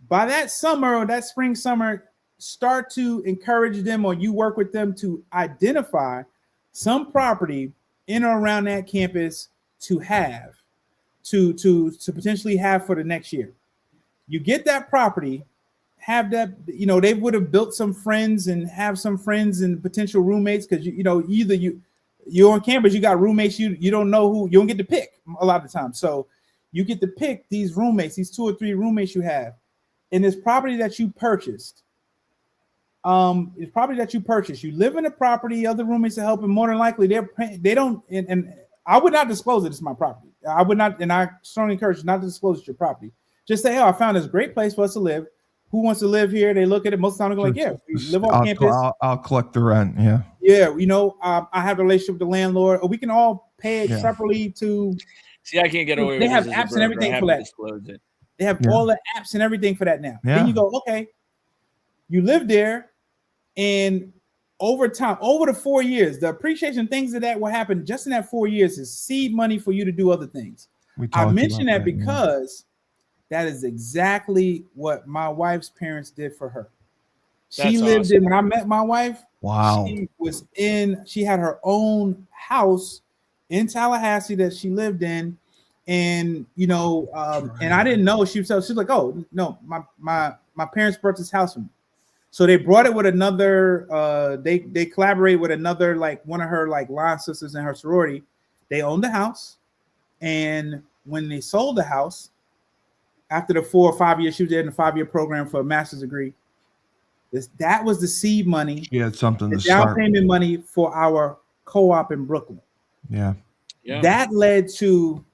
By that summer or that spring, summer, start to encourage them, or you work with them to identify some property in or around that campus to potentially have for the next year. You get that property, have that, they would have built some friends and have some friends and potential roommates, because either you're on campus, you got roommates, you don't know who, you don't get to pick a lot of the time. So you get to pick these roommates, these 2 or 3 roommates you have. In this property that you purchased, you live in a property, other roommates are helping, more than likely they don't, and I would not disclose it as my property. I would not, and I strongly encourage you not to disclose it's your property. Just say, I found this great place for us to live. Who wants to live here? They look at it. Most of the time, they're like, yeah, we live on campus. I'll collect the rent. Yeah. Yeah. I have a relationship with the landlord, or we can all pay it separately to. See, I can't get away with this. They have this apps and everything for that. They have all the apps and everything for that now. Yeah. Then you go, okay, you live there, and over time, over the 4 years, the appreciation things that will happen just in that 4 years is seed money for you to do other things. I mention that because that is exactly what my wife's parents did for her. She lived in, when I met my wife, wow, she had her own house in Tallahassee that she lived in. And, and I didn't know, she's like, oh no, my parents bought this house for me. So they brought it with another, they collaborate with another, like one of her like line sisters in her sorority. They owned the house. And when they sold the house, after the 4 or 5 years, she was in a 5-year program for a master's degree. That was the seed money. She had something to down start. Payment money for our co-op in Brooklyn. Yeah. That led to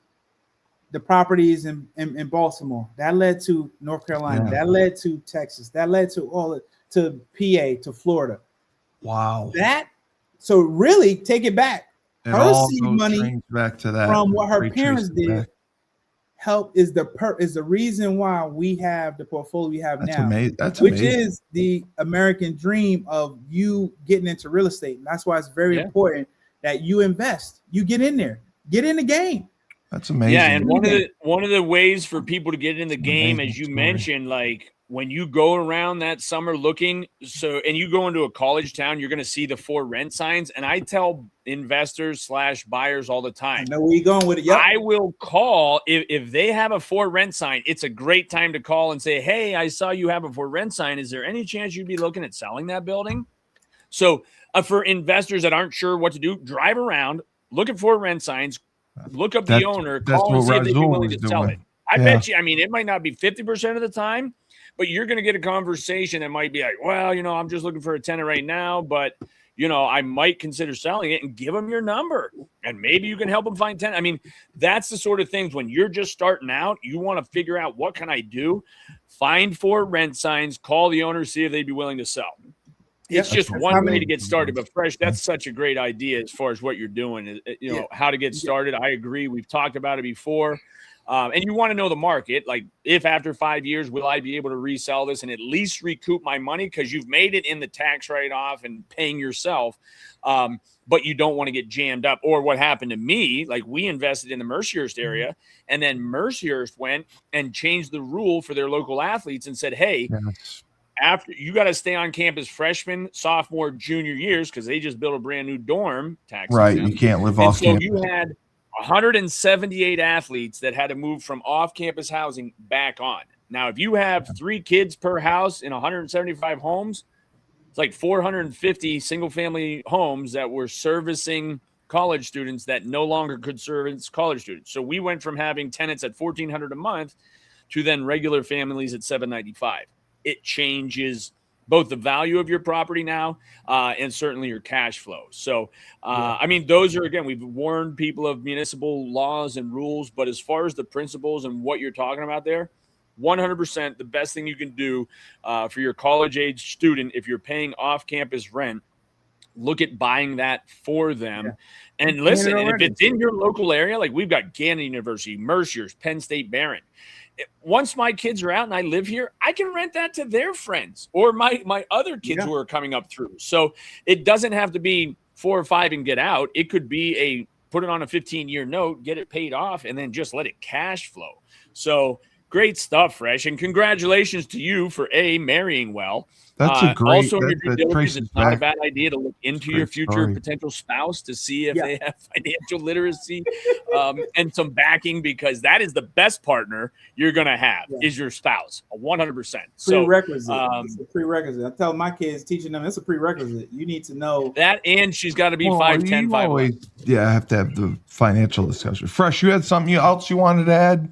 the properties in Baltimore. That led to North Carolina. That led to Texas. That led to to PA, to Florida. Wow. So really take it back. Her seed money back to that from what her parents did is the reason why we have the portfolio we have now. Amazing. Which is the American dream of you getting into real estate. And that's why it's very important that you invest. You get in there, get in the game. That's amazing. Yeah, and one of the ways for people to get in the game, as you mentioned, like when you go around that summer looking, and you go into a college town, you're going to see the for rent signs. And I tell investors / buyers all the time, I know where you're going with it. Yep. I will call if they have a for rent sign. It's a great time to call and say, hey, I saw you have a for rent sign. Is there any chance you'd be looking at selling that building? So for investors that aren't sure what to do, drive around, look at for rent signs, look up the owner, call and see if they'd be willing to sell it. I bet you, it might not be 50% of the time, but you're going to get a conversation that might be like, well, I'm just looking for a tenant right now, but, I might consider selling it, and give them your number and maybe you can help them find tenant. That's the sort of things when you're just starting out, you want to figure out what can I do? Find for rent signs, call the owner, see if they'd be willing to sell. It's Yep. just That's one how way many- to get started. But Fresh, that's such a great idea as far as what you're doing. You know, how to get started. I agree. We've talked about it before. And you want to know the market. Like, if after 5 years, will I be able to resell this and at least recoup my money? Because you've made it in the tax write-off and paying yourself. But you don't want to get jammed up. Or what happened to me, like we invested in the Mercyhurst area, and then Mercyhurst went and changed the rule for their local athletes and said, hey, after you got to stay on campus freshman, sophomore, junior years, because they just built a brand new dorm tax. Right. Exempt. You can't live And off so campus. you had 178 athletes that had to move from off-campus housing back on. Now, if you have 3 kids per house in 175 homes, it's like 450 single-family homes that were servicing college students that no longer could service college students. So we went from having tenants at $1,400 a month to then regular families at $795. It changes both the value of your property now and certainly your cash flow. So, I mean, those are, again, we've warned people of municipal laws and rules, but as far as the principles and what you're talking about there, 100% the best thing you can do for your college-age student, if you're paying off-campus rent, look at buying that for them. And listen, and if it's in your local area, like we've got Gannon University, Mercyhurst, Penn State Barron. Once my kids are out and I live here, I can rent that to their friends or my other kids who are coming up through. So it doesn't have to be 4 or 5 and get out. It could be put it on a 15-year note, get it paid off, and then just let it cash flow. So great stuff, Fresh. And congratulations to you for marrying well. That's a great. Also, in your due diligence, it's not a bad idea to look into your future story. Potential spouse to see if they have financial literacy and some backing, because that is the best partner you're going to have is your spouse, 100%. So, prerequisite. It's a prerequisite. I tell my kids, teaching them, it's a prerequisite. You need to know that, and she's got to be 5'10", 5'11". Always, I have to have the financial discussion. Fresh, you had something else you wanted to add?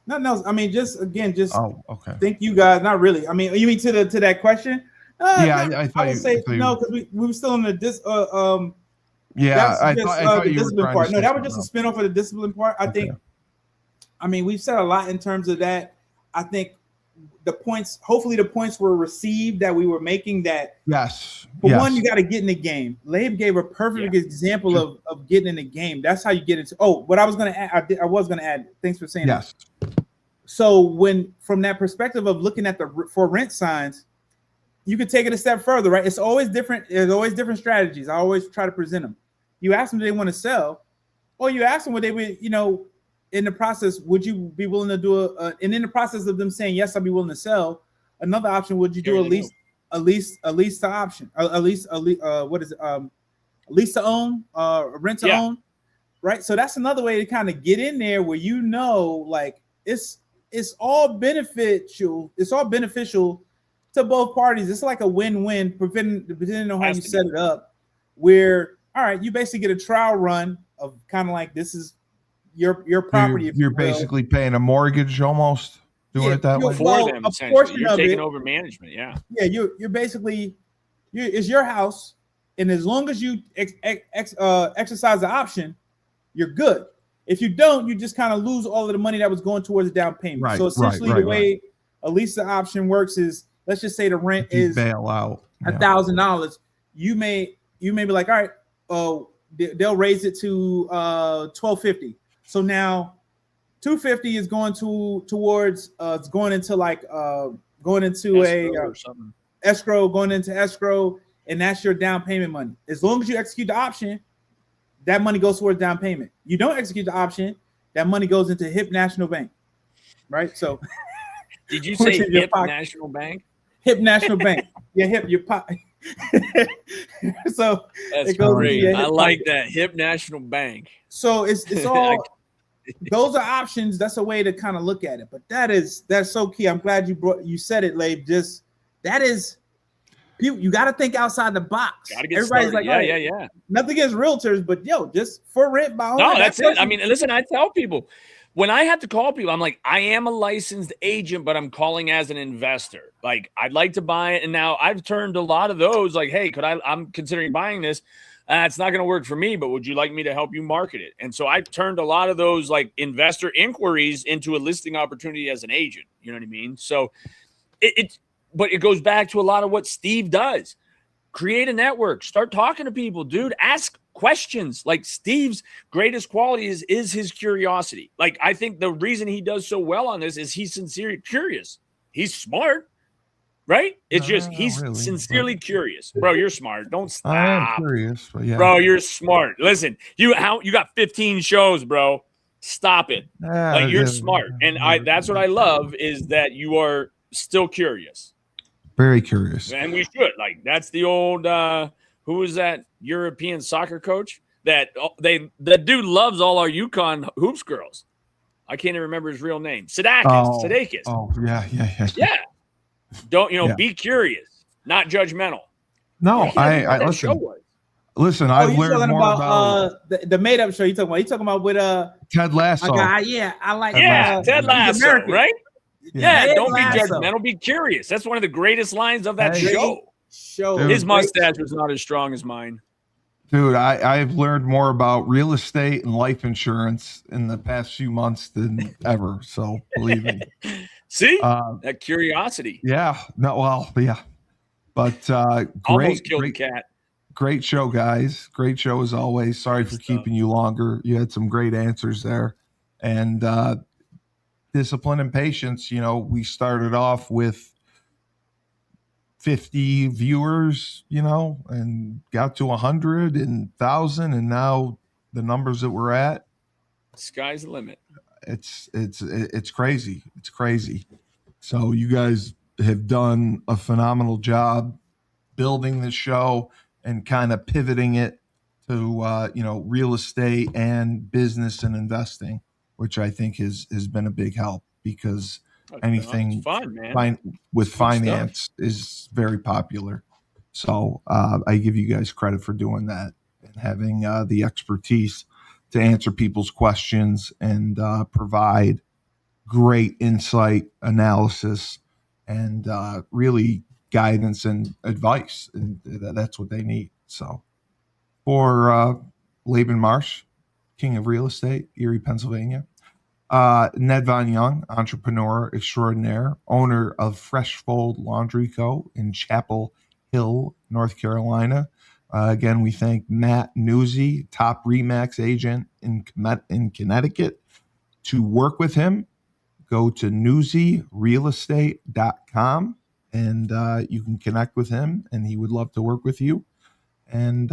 Nothing else. I mean, okay. Think you guys, not really. I mean, you mean to that question? I would say no, because we were still in the I thought the you were discipline trying part. to No, say that was just a something spinoff of the discipline part. I think. I mean, we've said a lot in terms of that. I think hopefully the points were received that we were making. That one, you got to get in the game. Labe gave a perfect example of getting in the game. That's how you get into. Oh, what I was going to add, I was going to add. Thanks for saying that. So from that perspective of looking at the for rent signs, you could take it a step further, right? It's always different. There's always different strategies. I always try to present them. You ask them, do they want to sell? Or you ask them, would they be, in the process, would you be willing to do and in the process of them saying, yes, I'll be willing to sell, another option, would you do a lease to option, a lease to own, rent to own, right? So that's another way to kind of get in there where, like it's all beneficial. It's all beneficial to both parties. It's like a win-win, depending on how you set it up, where, all right, you basically get a trial run of kind of like, this is your property. You're basically paying a mortgage almost, doing it that way. For them, essentially. You're taking over management, you're basically, it's your house, and as long as you exercise the option, you're good. If you don't, you just kind of lose all of the money that was going towards the down payment. Right, so essentially, the way a lease to option works is, let's just say the rent is bail out $1,000. You may be like, all right, they'll raise it to $1,250. So now $250 is going towards it's going into like going into escrow, going into escrow, and that's your down payment money. As long as you execute the option, that money goes towards down payment. You don't execute the option, that money goes into HIP National Bank, right? So, did you say HIP National Bank? HIP National Bank. Yeah, HIP your pocket. So that's great. I like that, HIP National Bank. So it's all. Those are options. That's a way to kind of look at it. But that's so key. I'm glad you said it, Labe. Just that is. You got to think outside the box. Everybody's started. Like, nothing against realtors, but just for rent by owner. No, that's it. I mean, listen, I tell people when I have to call people, I'm like, I am a licensed agent, but I'm calling as an investor. Like, I'd like to buy it, and now I've turned a lot of those. Like, hey, I'm considering buying this. It's not going to work for me, but would you like me to help you market it? And so I've turned a lot of those like investor inquiries into a listing opportunity as an agent. You know what I mean? So but it goes back to a lot of what Steve does. Create a network, start talking to people, dude. Ask questions. Like Steve's greatest quality is his curiosity. Like I think the reason he does so well on this is he's sincerely curious. He's smart, right? It's just he's really, sincerely curious. Bro, you're smart. Don't stop. I am curious, but yeah. Bro, you're smart. Listen, you got 15 shows, bro. Stop it. Like you're smart. And that's what I love is that you are still curious. Very curious. And we should. Like that's the old who was that European soccer coach that dude loves all our UConn hoops girls. I can't even remember his real name. Sadakis. Oh, yeah. Yeah. Don't be curious, not judgmental. No, I listen. Listen, I've learned more about the made up show you talking about. You talking about with Ted Lasso. I like Ted Lasso, right? Yeah, don't be Lasso. judgmental. Be curious. That's one of the greatest lines of that show. Dude, his mustache was not as strong as mine. Dude, I've learned more about real estate and life insurance in the past few months than ever. So believe me. See that curiosity. Yeah. No. Well. Yeah. But almost killed the cat. Great show, guys. Great show as always. Sorry for keeping you longer. You had some great answers there, and discipline and patience. We started off with 50 viewers, and got to 100 and 1,000, and now the numbers that we're at. Sky's the limit. It's crazy. It's crazy. So you guys have done a phenomenal job building the show and kind of pivoting it to real estate and business and investing, which I think has been a big help because anything fun, man. With finance is very popular. So I give you guys credit for doing that and having the expertise to answer people's questions and provide great insight, analysis, and really guidance and advice. And that's what they need. So for Laban Marsh, King of Real Estate, Erie, Pennsylvania, Nedvonne Young, entrepreneur extraordinaire, owner of FreshFold Laundry Co. in Chapel Hill, North Carolina. Again, we thank Matt Newsy, top RE/MAX agent in Connecticut. To work with him, go to newsyrealestate.com and you can connect with him, and he would love to work with you. And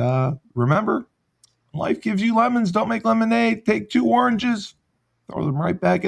remember, life gives you lemons. Don't make lemonade. Take 2 oranges, throw them right back at